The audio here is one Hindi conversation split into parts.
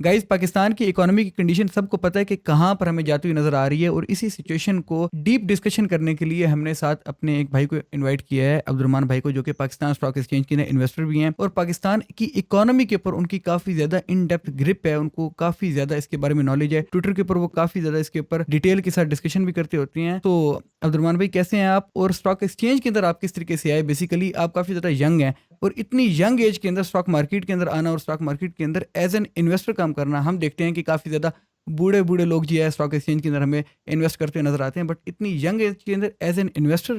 गाइस, पाकिस्तान की इकोनॉमी की कंडीशन सबको पता है कि कहाँ पर हमें जाती हुई नज़र आ रही है, और इसी सिचुएशन को डीप डिस्कशन करने के लिए हमने साथ अपने एक भाई को इनवाइट किया है, अब्दुलरहमान भाई को, जो कि पाकिस्तान स्टॉक एक्सचेंज के इन्वेस्टर भी हैं और पाकिस्तान की इकोनॉमी के ऊपर उनकी काफ़ी ज़्यादा इन डेप्थ ग्रिप है, उनको काफ़ी ज़्यादा इसके बारे में नॉलेज है। ट्विटर के ऊपर वो काफ़ी ज़्यादा इसके ऊपर डिटेल के साथ डिस्कशन भी करते होती हैं। तो अब्दुलरहमान भाई, कैसे हैं आप, और स्टॉक एक्सचेंज के अंदर आप किस तरीके से आए? बेसिकली आप काफ़ी ज़्यादा यंग हैं, और इतनी यंग एज के अंदर स्टॉक मार्केट के अंदर आना और स्टॉक मार्केट के अंदर एज एन इन्वेस्टर काम करना, हम देखते हैं कि काफ़ी ज़्यादा बूढ़े बूढ़े लोग जो है स्टॉक एक्सचेंज के अंदर हमें इन्वेस्ट करते हुए नजर आते हैं, बट इतनी यंग एज के अंदर as an investor,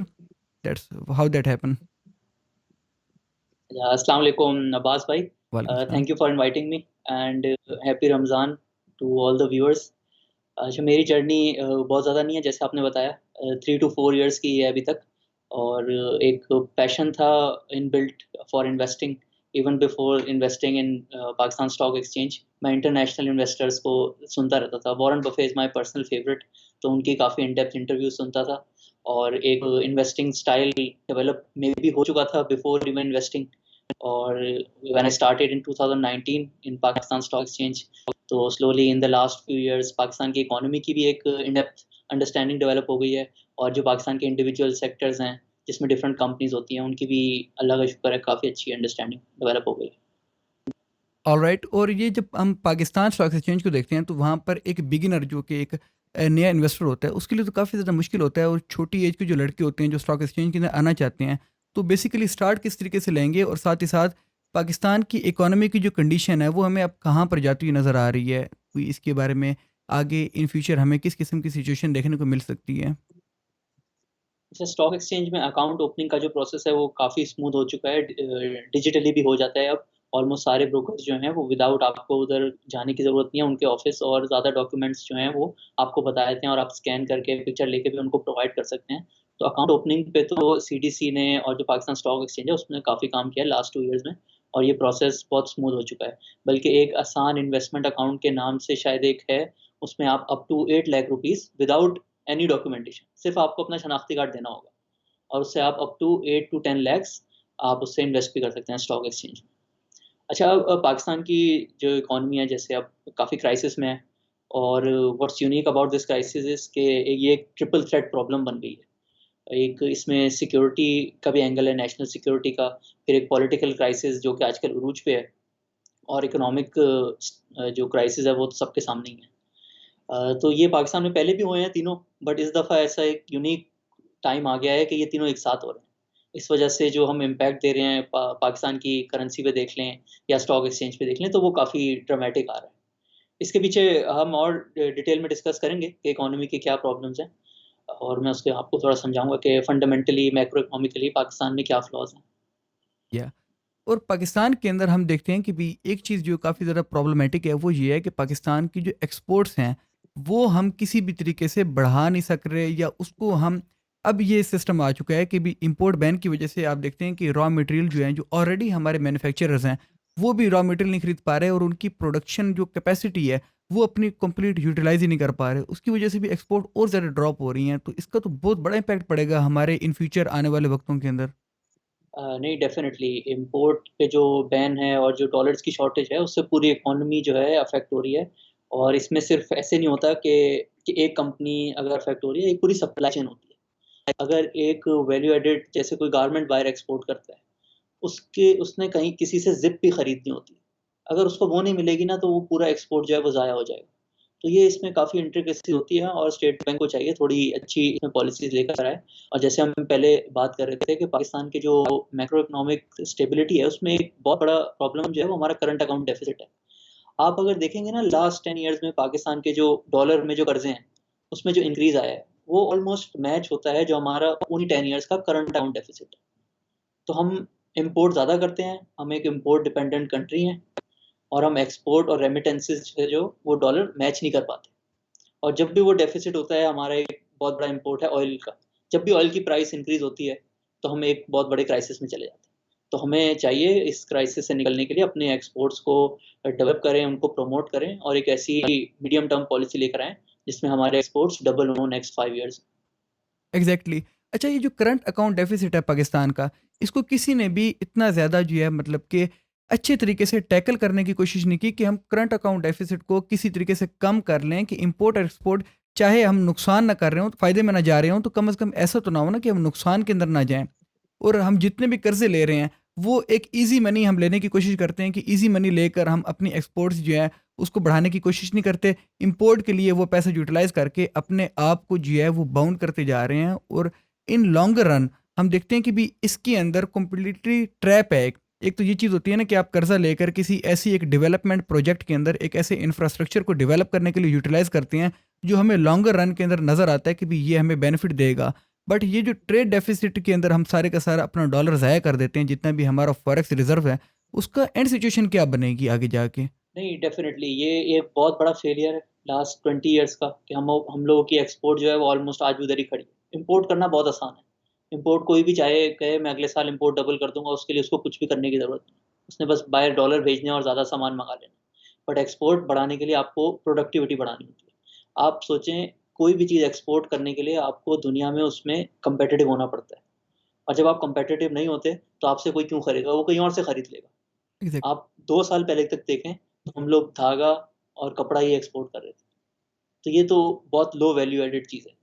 that's how that happen. अस्सलाम वालेकुम अब्बास भाई। वालेकुम सलाम। Thank you for inviting me and happy Ramzan to all the viewers. अच्छा, मेरी जर्नी बहुत ज़्यादा नहीं है, जैसे आपने बताया 3 to 4 इयर्स की है अभी तक। और एक पैशन था in built for investing even before investing in Pakistan stock exchange. मैं इंटरनेशनल इन्वेस्टर्स को सुनता रहता था। Warren Buffett is my personal favourite, तो उनकी काफ़ी इन डेप्थ इंटरव्यू सुनता था। और एक इन्वेस्टिंग स्टाइल डेवलप मे भी हो चुका था बिफोर इवन इन्वेस्टिंग। और when I started in 2019 in Pakistan stock exchange, तो slowly in the last few years Pakistan की इकोनॉमी की भी एक इन डेप्थ अंडरस्टैंडिंग डेवलप हो गई है। और जो पाकिस्तान के इंडिविजुअल सेक्टर्स हैं जिसमें डिफरेंट कंपनीज होती हैं, उनकी भी अल्लाह का शुक्र है काफ़ी अच्छी अंडरस्टैंडिंग डेवलप हो गई है। ऑलराइट, और ये जब हम पाकिस्तान स्टॉक एक्सचेंज को देखते हैं तो वहाँ पर एक बिगिनर जो कि एक नया इन्वेस्टर होता है, उसके लिए तो काफ़ी ज़्यादा मुश्किल होता है, और छोटी एज के जो लड़के होते हैं जो स्टॉक एक्सचेंज के अंदर आना चाहते हैं, तो बेसिकली स्टार्ट किस तरीके से लेंगे, और साथ ही साथ पाकिस्तान की इकोनॉमी की जो कंडीशन है वो हमें अब कहाँ पर जाती हुई नज़र आ रही है, कोई इसके बारे में आगे इन फ्यूचर हमें किस किस्म की सिचुएशन देखने को मिल सकती है? अच्छा, स्टॉक एक्सचेंज में अकाउंट ओपनिंग का जो प्रोसेस है वो काफ़ी स्मूथ हो चुका है। डिजिटली भी हो जाता है अब। ऑलमोस्ट सारे ब्रोकर्स जो हैं वो विदाउट आपको उधर जाने की ज़रूरत नहीं है उनके ऑफिस, और ज़्यादा डॉक्यूमेंट्स जो हैं वो आपको बता देते हैं और आप स्कैन करके पिक्चर लेके भी उनको प्रोवाइड कर सकते हैं। तो अकाउंट ओपनिंग पे तो सीडीसी ने और जो पाकिस्तान स्टॉक एक्सचेंज है उसने काफ़ी काम किया है लास्ट 2 ईयर्स में, और ये प्रोसेस बहुत स्मूथ हो चुका है। बल्कि एक आसान इन्वेस्टमेंट अकाउंट के नाम से शायद एक है, उसमें आप up to 8 lakh rupees without any documentation, सिर्फ़ आपको अपना शनाख्ती कार्ड देना होगा। और उससे आप अप टू 8 टू 10 लैक्स आप उससे इन्वेस्ट भी कर सकते हैं स्टॉक एक्सचेंज में। अच्छा, पाकिस्तान की जो इकोनॉमी है जैसे अब काफ़ी क्राइसिस में है, और what's unique about this crisis is कि ये एक ट्रिपल थ्रेट प्रॉब्लम बन गई है। एक इसमें सिक्योरिटी का भी एंगल है, नेशनल सिक्योरिटी का, फिर एक पॉलिटिकल क्राइसिस जो कि आजकल उरूज पे है, और इकोनॉमिक जो क्राइसिस है वो तो सबके सामने ही है। तो ये पाकिस्तान में पहले भी हुए हैं तीनों, बट इस दफ़ा ऐसा एक यूनिक टाइम आ गया है कि ये तीनों एक साथ हो रहे हैं। इस वजह से जो हम इम्पैक्ट दे रहे हैं पाकिस्तान की करेंसी पे देख लें या स्टॉक एक्सचेंज पे देख लें, तो वो काफ़ी ड्रामेटिक आ रहा है। इसके पीछे हम और डिटेल में डिस्कस करेंगे कि इकोनॉमी की क्या प्रॉब्लम्स हैं, और मैं उसके आपको थोड़ा समझाऊँगा कि फंडामेंटली मैक्रो इकोनॉमिकली पाकिस्तान में क्या फ्लॉज़ हैं। या, और पाकिस्तान के अंदर हम देखते हैं कि भी एक चीज़ जो काफ़ी ज़्यादा प्रॉब्लमेटिक है वो ये है कि पाकिस्तान की जो एक्सपोर्ट्स हैं वो हम किसी भी तरीके से बढ़ा नहीं सक रहे, या उसको हम, अब ये सिस्टम आ चुका है कि भी इंपोर्ट बैन की वजह से आप देखते हैं कि रॉ मटेरियल जो है, जो ऑलरेडी हमारे मैन्युफैक्चरर्स हैं, वो भी रॉ मटेरियल नहीं खरीद पा रहे, और उनकी प्रोडक्शन जो कैपेसिटी है वो अपनी कंप्लीट यूटिलाइज ही नहीं कर पा रहे, उसकी वजह से भी एक्सपोर्ट और ज़्यादा ड्रॉप हो रही हैं, तो इसका तो बहुत बड़ा इम्पैक्ट पड़ेगा हमारे इन फ्यूचर आने वाले वक्तों के अंदर। नहीं, डेफ़िनेटली इम्पोर्ट पे जो बैन है और जो डॉलर्स की शॉर्टेज है, उससे पूरी इकोनॉमी जो है अफ़ेक्ट हो रही है। और इसमें सिर्फ़ ऐसे नहीं होता कि एक कंपनी अगर अफ़ेक्ट हो रही है, एक पूरी सप्लाई चेन होती है। अगर एक वैल्यू एडेड जैसे कोई गारमेंट बायर एक्सपोर्ट करता है, उसने कहीं किसी से ज़िप भी खरीदनी होती है। अगर उसको वो नहीं मिलेगी ना, तो वो पूरा एक्सपोर्ट जो है वो ज़ाया हो जाएगा। तो ये इसमें काफ़ी इंट्रिकेसी होती है, और स्टेट बैंक को चाहिए थोड़ी अच्छी इसमें पॉलिसीज़ लेकर आए। और जैसे हम पहले बात कर रहे थे कि पाकिस्तान की जो मैक्रो इकोनॉमिक स्टेबिलिटी है, उसमें एक बहुत बड़ा प्रॉब्लम जो है वो हमारा करंट अकाउंट डेफ़िसिट है। आप अगर देखेंगे ना, लास्ट 10 इयर्स में पाकिस्तान के जो डॉलर में जो कर्ज़े हैं, उसमें जो इंक्रीज़ आया है, वो ऑलमोस्ट मैच होता है जो हमारा उन्हीं 10 इयर्स का करंट अकाउंट डेफ़िसिट है। तो हम इम्पोर्ट ज़्यादा करते हैं, हम एक इम्पोर्ट डिपेंडेंट कंट्री हैं, और हम एक्सपोर्ट और रेमिटेंसेस से जो वो डॉलर मैच नहीं कर पाते। और जब भी वो डेफ़िसिट होता है, हमारा एक बहुत बड़ा इम्पोर्ट है ऑयल का। जब भी ऑयल की प्राइस इंक्रीज़ होती है, तो हम एक बहुत बड़े क्राइसिस में चले जाते हैं। तो हमें चाहिए इस क्राइसिस से निकलने के लिए अपने एक्सपोर्ट्स को डेवलप करें, उनको प्रमोट करें, और एक ऐसी मीडियम टर्म पॉलिसी लेकर आएँ, जिसमें हमारे एक्सपोर्ट्स डबल हो नेक्स्ट 5 ईयर्स। Exactly exactly. अच्छा, ये जो करंट अकाउंट डेफिसिट है पाकिस्तान का, इसको किसी ने भी इतना ज़्यादा जो है मतलब कि अच्छे तरीके से टैकल करने की कोशिश नहीं की कि हम करंट अकाउंट डेफिसिट को किसी तरीके से कम कर लें कि इंपोर्ट और एक्सपोर्ट चाहे हम नुकसान ना कर रहे हों, फ़ायदे में ना जा रहे हों, तो कम से कम ऐसा तो ना हो ना कि हम नुकसान के अंदर ना जाएँ। और हम जितने भी कर्ज़े ले रहे हैं, वो एक ईज़ी मनी हम लेने की कोशिश करते हैं कि ईज़ी मनी लेकर हम अपनी एक्सपोर्ट्स जो है, उसको बढ़ाने की कोशिश नहीं करते। इंपोर्ट के लिए वो पैसा यूटिलाइज़ करके अपने आप को जो है वो बाउंड करते जा रहे हैं, और इन लॉन्गर रन हम देखते हैं कि भी इसके अंदर कंप्लीटली ट्रैप है एक। एक तो ये चीज़ होती है ना कि आप कर्जा लेकर किसी ऐसी एक डेवलपमेंट प्रोजेक्ट के अंदर एक ऐसे इंफ्रास्ट्रक्चर को डेवलप करने के लिए यूटिलाइज करते हैं जो हमें लॉन्गर रन के अंदर नजर आता है कि भी ये हमें बेनिफिट देगा। बट ये जो ट्रेड डेफिसिट के अंदर हम सारे का सारा अपना डॉलर ज़ाया कर देते हैं, जितना भी हमारा फॉरेक्स रिजर्व है, उसका एंड सिचुएशन क्या बनेगी आगे जाके? नहीं, डेफ़िनेटली ये एक बहुत बड़ा फेलियर है लास्ट 20 इयर्स का कि हम लोगों की एक्सपोर्ट जो है वो ऑलमोस्ट आज भी उधर ही खड़ी है। इम्पोर्ट करना बहुत आसान है। इम्पोर्ट कोई भी चाहे कहे मैं अगले साल इम्पोर्ट डबल कर दूँगा, उसके लिए उसको कुछ भी करने की ज़रूरत नहीं। उसने बस बाहर डॉलर भेजने और ज़्यादा सामान मँगा लेना। बट एक्सपोर्ट बढ़ाने के लिए आपको प्रोडक्टिविटी बढ़ानी होती है। आप सोचें, कोई भी चीज़ एक्सपोर्ट करने के लिए आपको दुनिया में उसमें कॉम्पिटिटिव होना पड़ता है। और जब आप कॉम्पिटिटिव नहीं होते, तो आपसे कोई क्यों खरीदेगा? वो कहीं और से खरीद लेगा। एग्जैक्टली। आप 2 साल पहले तक देखें, तो हम लोग धागा और कपड़ा ही एक्सपोर्ट कर रहे थे। तो ये तो बहुत लो वैल्यू एडेड चीज़ है।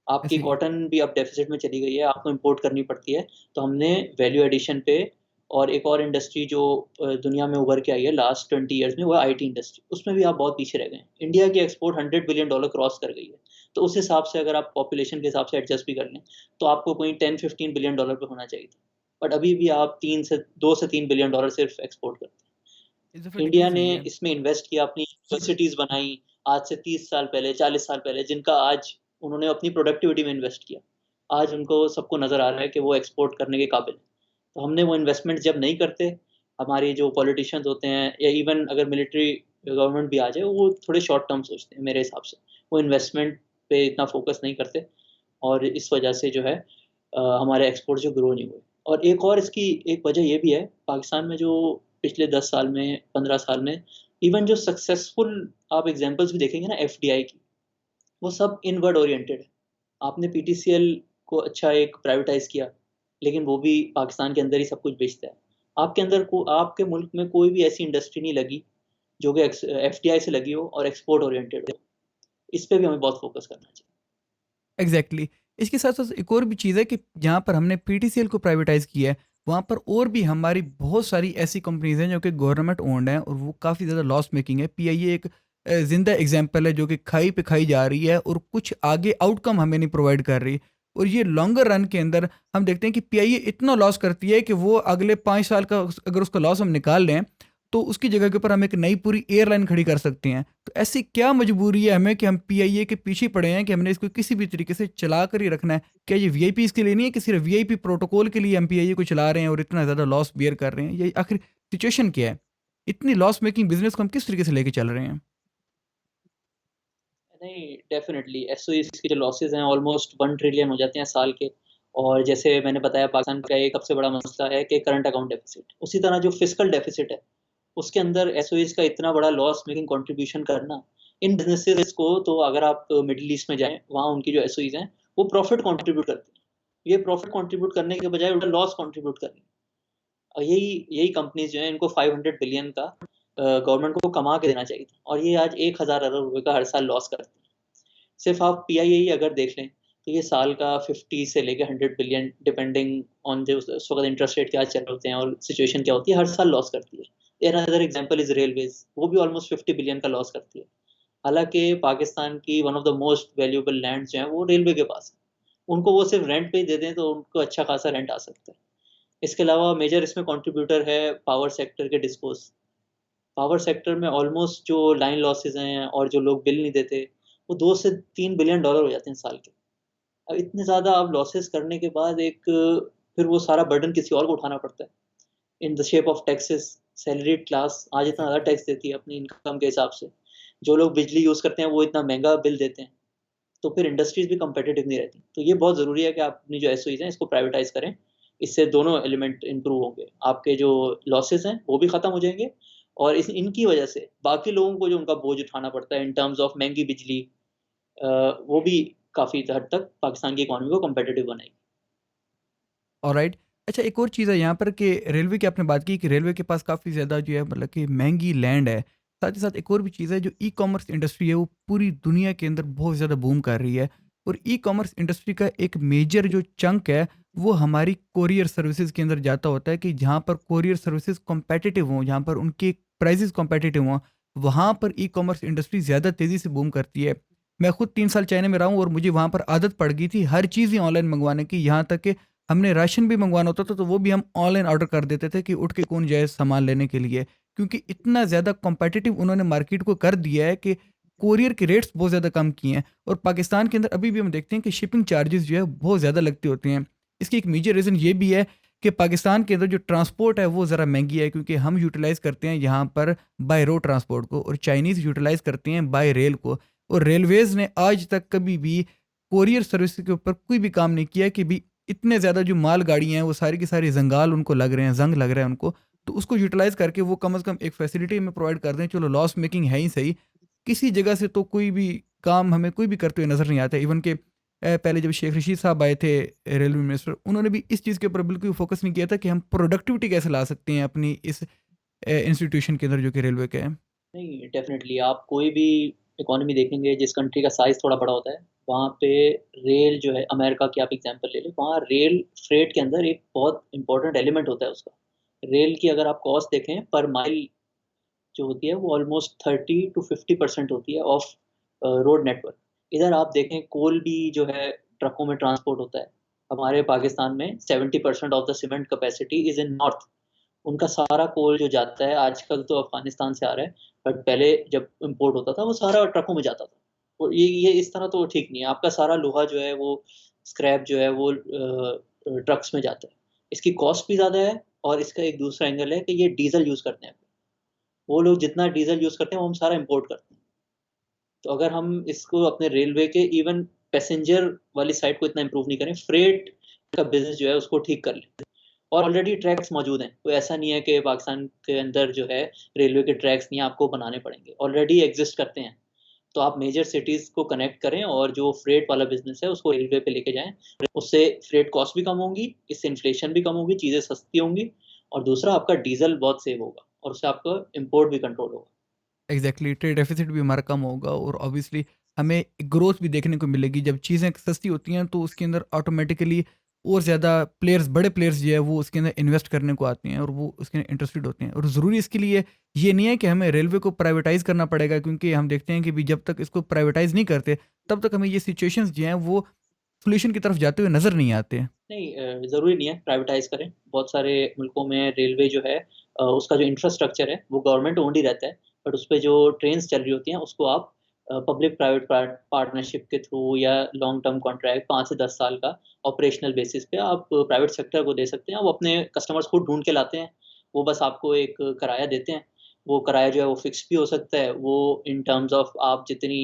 आपकी ऐसे ही। कॉटन भी अब डेफ़िसिट में चली गई है, आपको इम्पोर्ट करनी पड़ती है। तो हमने वैल्यू एडिशन पे और एक और इंडस्ट्री जो दुनिया में उभर के आई है लास्ट 20 इयर्स में, वो है आईटी इंडस्ट्री। उसमें भी आप बहुत पीछे रह गए हैं। इंडिया की एक्सपोर्ट $100 बिलियन क्रॉस कर गई है। तो उस हिसाब से अगर आप पॉपुलेशन के हिसाब से एडजस्ट भी कर लें, तो आपको कोई 10-15 बिलियन डॉलर पे होना चाहिए था। बट अभी भी आप 3 से 2 से 3 बिलियन डॉलर सिर्फ़ एक्सपोर्ट करते हैं। इजाफा इंडिया डिक्रीज ने हुई है। इसमें इन्वेस्ट किया, अपनी यूनिवर्सिटीज़ बनाई, आज से 30 साल पहले, 40 साल पहले, जिनका आज उन्होंने अपनी प्रोडक्टिविटी में इन्वेस्ट किया। आज उनको सबको नज़र आ रहा है कि वो एक्सपोर्ट करने के काबिल हैं। तो हमने वो इन्वेस्टमेंट जब नहीं करते, हमारे जो पॉलिटिशियंस होते हैं या इवन अगर मिलिट्री गवर्नमेंट भी आ जाए, वो थोड़े शॉर्ट टर्म सोचते हैं मेरे हिसाब से। वो इन्वेस्टमेंट पे इतना फ़ोकस नहीं करते और इस वजह से जो है हमारे एक्सपोर्ट जो ग्रो नहीं हुए। और एक और इसकी एक वजह ये भी है, पाकिस्तान में जो पिछले 10 साल में, 15 साल में इवन जो सक्सेसफुल आप एग्ज़ाम्पल्स भी देखेंगे ना एफडीआई की, वो सब इनवर्ड ओरिएंटेड है। आपने पीटीसीएल को अच्छा एक प्राइवेटाइज़ किया, लेकिन वो भी पाकिस्तान के अंदर ही सब कुछ बेचता है। आपके मुल्क में कोई भी ऐसी इंडस्ट्री नहीं लगी, जो कि एफडीआई से लगी हो और एक्सपोर्ट ओरिएंटेड हो। इस पे भी हमें बहुत फ़ोकस करना चाहिए। Exactly exactly. इसके साथ साथ एक और भी चीज़ है कि जहाँ पर हमने पीटीसीएल को प्राइवेटाइज किया है, वहाँ पर और भी हमारी बहुत सारी ऐसी कंपनीज हैं जो कि गवर्नमेंट ओन्ड हैं और वो काफ़ी ज़्यादा लॉस मेकिंग है। पीआईए एक जिंदा एग्जाम्पल है जो कि खाई पे खाई जा रही है और कुछ आगे आउटकम हमें नहीं प्रोवाइड कर रही। और ये लॉन्गर रन के अंदर हम देखते हैं कि पीआईए इतना लॉस करती है कि वो अगले 5 साल का अगर उसका लॉस हम निकाल लें, तो उसकी जगह के ऊपर हम एक नई पूरी एयरलाइन खड़ी कर सकते हैं। तो ऐसी क्या मजबूरी है हमें कि हम पीआईए के पीछे पड़े हैं कि हमने इसको किसी भी तरीके से चला कर ही रखना है? क्या ये वीआईपी इसके लिए नहीं है कि सिर्फ वीआईपी प्रोटोकॉल के लिए हम पीआईए को चला रहे हैं और इतना ज़्यादा लॉस बियर कर रहे हैं? ये आखिर सिचुएशन क्या है? इतनी लॉस मेकिंग बिजनेस को हम किस तरीके से लेके चल रहे हैं? नहीं, डेफ़िनिटली एसओईज़ की जो लॉसेस हैं ऑलमोस्ट 1 ट्रिलियन हो जाते हैं साल के। और जैसे मैंने बताया, पाकिस्तान का एक सबसे बड़ा मसला है कि करंट अकाउंट डेफ़िसिट। उसी तरह जो फ़िस्कल डेफ़िसिट है, उसके अंदर एसओईज़ का इतना बड़ा लॉस मेकिंग कंट्रीब्यूशन करना, इन बिज़नेसेस को तो अगर आप मिडल ईस्ट में जाएँ, वहाँ उनकी जो एसओईज़ हैं, वो प्रॉफ़िट कंट्रीब्यूट करती हैं। ये प्रॉफ़िट कंट्रीब्यूट करने के बजाय उल्टा लॉस कंट्रीब्यूट कर रही हैं। और यही यही कंपनीज़ जो हैं, इनको 500 बिलियन का गवर्नमेंट को कमा के देना चाहिए था और ये आज 1000 अरब रुपए का हर साल लॉस करती है। सिर्फ़ आप पीआईए ही अगर देख लें, तो ये साल का 50 से लेके 100 बिलियन डिपेंडिंग ऑन जो उस वक़्त इंटरेस्ट रेट क्या चल रहे होते हैं और सिचुएशन क्या होती है, हर साल लॉस करती है। अनदर एग्ज़ाम्पल इज़ रेलवेज़, वो भी ऑलमोस्ट 50 बिलियन का लॉस करती है। हालाँकि पाकिस्तान की one of the most valuable lands जो हैं, वो रेलवे के पास है। उनको वो सिर्फ़ रेंट पे ही दे दें, तो उनको अच्छा खासा रेंट आ सकता है। इसके अलावा मेजर इसमें कंट्रीब्यूटर है पावर सेक्टर के डिस्पोज़। पावर सेक्टर में ऑलमोस्ट जो लाइन लॉसेस हैं और जो लोग बिल नहीं देते, वो 2 से 3 बिलियन डॉलर हो जाते हैं साल के। अब इतने ज़्यादा आप लॉसेस करने के बाद फिर वो सारा बर्डन किसी और को उठाना पड़ता है, in the shape of taxes. Salaried class आज इतना ज़्यादा एग्जैक्टली। टैक्स देती है अपनी इनकम के हिसाब से। जो लोग बिजली यूज़ करते हैं, वो इतना महँगा बिल देते हैं, तो फिर इंडस्ट्रीज़ भी कॉम्पिटिटिव नहीं रहती। तो ये बहुत ज़रूरी है कि आप अपनी जो एसओईज़ हैं, इसको प्राइवेटाइज़ करें। इससे दोनों एलिमेंट इम्प्रूव होंगे। आपके जो लॉसेस हैं, वो भी खत्म हो जाएँगे और इस इनकी वजह से बाकी लोगों को जो उनका बोझ उठाना पड़ता है इन टर्म्स ऑफ महँगी बिजली, वो भी काफ़ी हद तक पाकिस्तान की इकोनॉमी को कॉम्पिटिटिव बनाएगी। ऑलराइट। अच्छा, एक और चीज़ है यहाँ पर कि रेलवे की आपने बात की कि रेलवे के पास काफ़ी ज़्यादा जो है मतलब कि महँगी लैंड है। साथ ही साथ एक और भी चीज़ है, जो ई-कॉमर्स इंडस्ट्री है वो पूरी दुनिया के अंदर बहुत ज़्यादा बूम कर रही है। और ई-कॉमर्स इंडस्ट्री का एक मेजर जो चंक है वो हमारी कोरियर सर्विसेज़ के अंदर जाता होता है, कि जहाँ पर कोरियर सर्विसेज़ कॉम्पिटिटिव हों, जहाँ पर उनके प्राइसेज़ कॉम्पिटिटिव हों, वहाँ पर ई-कॉमर्स इंडस्ट्री ज़्यादा तेज़ी से बूम करती है। मैं खुद 3 साल चाइना में रहा हूँ और मुझे वहाँ पर आदत पड़ गई थी हर चीज़ ही ऑनलाइन मँगवाने की, यहाँ तक कि हमने राशन भी मंगवाना होता था तो वो भी हम ऑनलाइन ऑर्डर कर देते थे कि उठ के कौन जाए सामान लेने के लिए, क्योंकि इतना ज़्यादा कॉम्पिटिटिव उन्होंने मार्केट को कर दिया है कि कोरियर के रेट्स बहुत ज़्यादा कम किए हैं। और पाकिस्तान के अंदर अभी भी हम देखते हैं कि शिपिंग चार्जेस जो है बहुत ज़्यादा लगती होती हैं। इसकी एक मेजर रीज़न ये भी है कि पाकिस्तान के अंदर जो ट्रांसपोर्ट है वो ज़रा महंगी है, क्योंकि हम यूटिलाइज़ करते हैं यहाँ पर बाय रोड ट्रांसपोर्ट को, और चाइनीज़ यूटिलाइज़ करते हैं बाय रेल को। और रेलवेज़ ने आज तक कभी भी कोरियर सर्विस के ऊपर कोई भी काम नहीं किया कि भी इतने ज़्यादा जो माल गाड़ियाँ हैं वो सारी की सारी जंगाल उनको लग रहे हैं, जंग लग रहा है उनको, तो उसको यूटिलाइज़ करके वो कम से कम एक फैसिलिटी हमें प्रोवाइड कर दें। चलो लॉस मेकिंग है ही सही, किसी जगह से तो कोई भी काम हमें कोई भी करते हुए नज़र नहीं आता। इवन के पहले जब शेख रशीद साहब आए थे रेलवे मिनिस्टर, उन्होंने भी इस चीज़ के ऊपर बिल्कुल फोकस नहीं किया था कि हम प्रोडक्टिविटी कैसे ला सकते हैं अपनी इस इंस्टीट्यूशन के अंदर जो कि रेलवे का है। नहीं, डेफ़िनिटली आप कोई भी इकोनॉमी देखेंगे जिस कंट्री का साइज़ थोड़ा बड़ा होता है, वहाँ पे रेल जो है अमेरिका की आप एग्ज़ाम्पल ले लें, वहाँ रेल फ्रेट के अंदर एक बहुत इम्पोर्टेंट एलिमेंट होता है उसका। रेल की अगर आप कॉस्ट देखें पर माइल जो होती है वो ऑलमोस्ट 30 टू 50% होती है ऑफ रोड नेटवर्क। इधर आप देखें कोल भी जो है ट्रकों में ट्रांसपोर्ट होता है। हमारे पाकिस्तान में 70% of the cement capacity is in north. उनका सारा कोल जो जाता है आजकल तो अफ़गानिस्तान से आ रहा है, बट पहले जब इम्पोर्ट होता था वो सारा ट्रकों में जाता था। और ये इस तरह तो ठीक नहीं है, आपका सारा लोहा जो है वो स्क्रैप जो है वो ट्रक्स में जाता है। इसकी कॉस्ट भी ज़्यादा है और इसका एक दूसरा एंगल है कि ये डीज़ल यूज़ करते हैं। वो लोग जितना डीज़ल यूज़ करते हैं वो हम सारा इम्पोर्ट करते हैं। तो अगर हम इसको अपने रेलवे के इवन पैसेंजर वाली साइड को इतना इम्प्रूव नहीं करें, फ्रेट का बिज़नेस जो है उसको ठीक कर लें। और ऑलरेडी ट्रैक्स मौजूद हैं, कोई ऐसा नहीं है कि पाकिस्तान के अंदर जो है रेलवे के ट्रैक्स नहीं है, आपको बनाने पड़ेंगे, ऑलरेडी एग्ज़िस्ट करते हैं। तो आप मेजर सिटीज़ को कनेक्ट करें और जो फ्रेट वाला बिज़नेस है उसको रेलवे पे लेके जाएँ। उससे फ्रेट कॉस्ट भी कम होंगी, इससे इन्फ्लेशन भी कम होगी, चीज़ें सस्ती होंगी और दूसरा आपका डीज़ल बहुत सेव होगा और उससे आपका इम्पोर्ट भी कंट्रोल होगा। एग्जैक्टली, ट्रेड डेफिसिट भी हमारा कम होगा और ऑब्वियसली हमें ग्रोथ भी देखने को मिलेगी। जब चीज़ें सस्ती होती हैं तो उसके अंदर ऑटोमेटिकली और ज़्यादा प्लेयर्स, बड़े प्लेयर्स जो है वो उसके अंदर इन्वेस्ट करने को आते हैं और वो उसके अंदर इंटरेस्टेड होते हैं। और ज़रूरी इसके लिए ये नहीं है कि हमें रेलवे को प्राइवेटाइज़ करना पड़ेगा, क्योंकि हम देखते हैं कि भी जब तक इसको प्राइवेटाइज़ नहीं करते तब तक हमें ये सिचुएशंस जो हैं वो सोल्यूशन की तरफ जाते हुए नज़र नहीं आते। नहीं ज़रूरी नहीं है प्राइवेटाइज़ करें। बहुत सारे मुल्कों में रेलवे जो है उसका जो इंफ्रास्ट्रक्चर है वो गवर्नमेंट ओन्ड ही रहता है। बट उसपे जो ट्रेन्स चल रही होती हैं उसको आप पब्लिक प्राइवेट पार्टनरशिप के थ्रू या लॉन्ग टर्म कॉन्ट्रैक्ट 5 से 10 साल का ऑपरेशनल बेसिस पे आप प्राइवेट सेक्टर को दे सकते हैं। वो अपने कस्टमर्स खुद ढूँढ के लाते हैं। वो बस आपको एक किराया देते हैं। वो किराया जो है वो फिक्स भी हो सकता है। वो इन टर्म्स ऑफ आप जितनी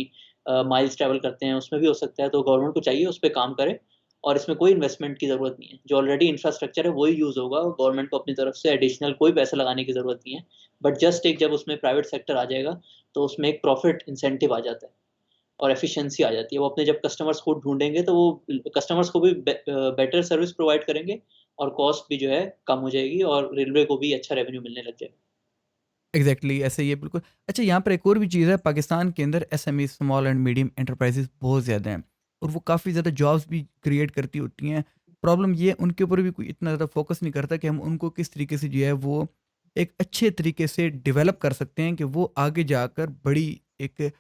माइल्स ट्रैवल करते हैं उसमें भी हो सकता है। तो गवर्नमेंट को चाहिए उस पे काम करे और इसमें कोई इन्वेस्टमेंट की ज़रूरत नहीं है। जो ऑलरेडी इंफ्रास्ट्रक्चर है वही यूज़ होगा और गवर्नमेंट को अपनी तरफ से एडिशनल कोई पैसा लगाने की ज़रूरत नहीं है। बट जस्ट एक जब उसमें प्राइवेट सेक्टर आ जाएगा, तो उसमें एक प्रॉफ़िट इंसेंटिव आ जाता है और एफिशिएंसी आ जाती है। वो अपने जब कस्टमर्स खुद ढूँढेंगे तो वो कस्टमर्स को भी बेटर सर्विस प्रोवाइड करेंगे और कॉस्ट भी जो है कम हो जाएगी और रेलवे को भी अच्छा रेवेन्यू मिलने लग जाएगा। एग्जैक्टली ऐसे ही है बिल्कुल। अच्छा, यहाँ पर एक और भी चीज़ है, पाकिस्तान के अंदर SME, small and medium enterprises बहुत ज़्यादा हैं और वो काफ़ी ज़्यादा जॉब्स भी क्रिएट करती होती हैं। प्रॉब्लम ये है, उनके ऊपर भी कोई इतना ज़्यादा फोकस नहीं करता कि हम उनको किस तरीके से जो है वो एक अच्छे तरीके से डेवलप कर सकते हैं कि वो आगे जाकर बड़ी एक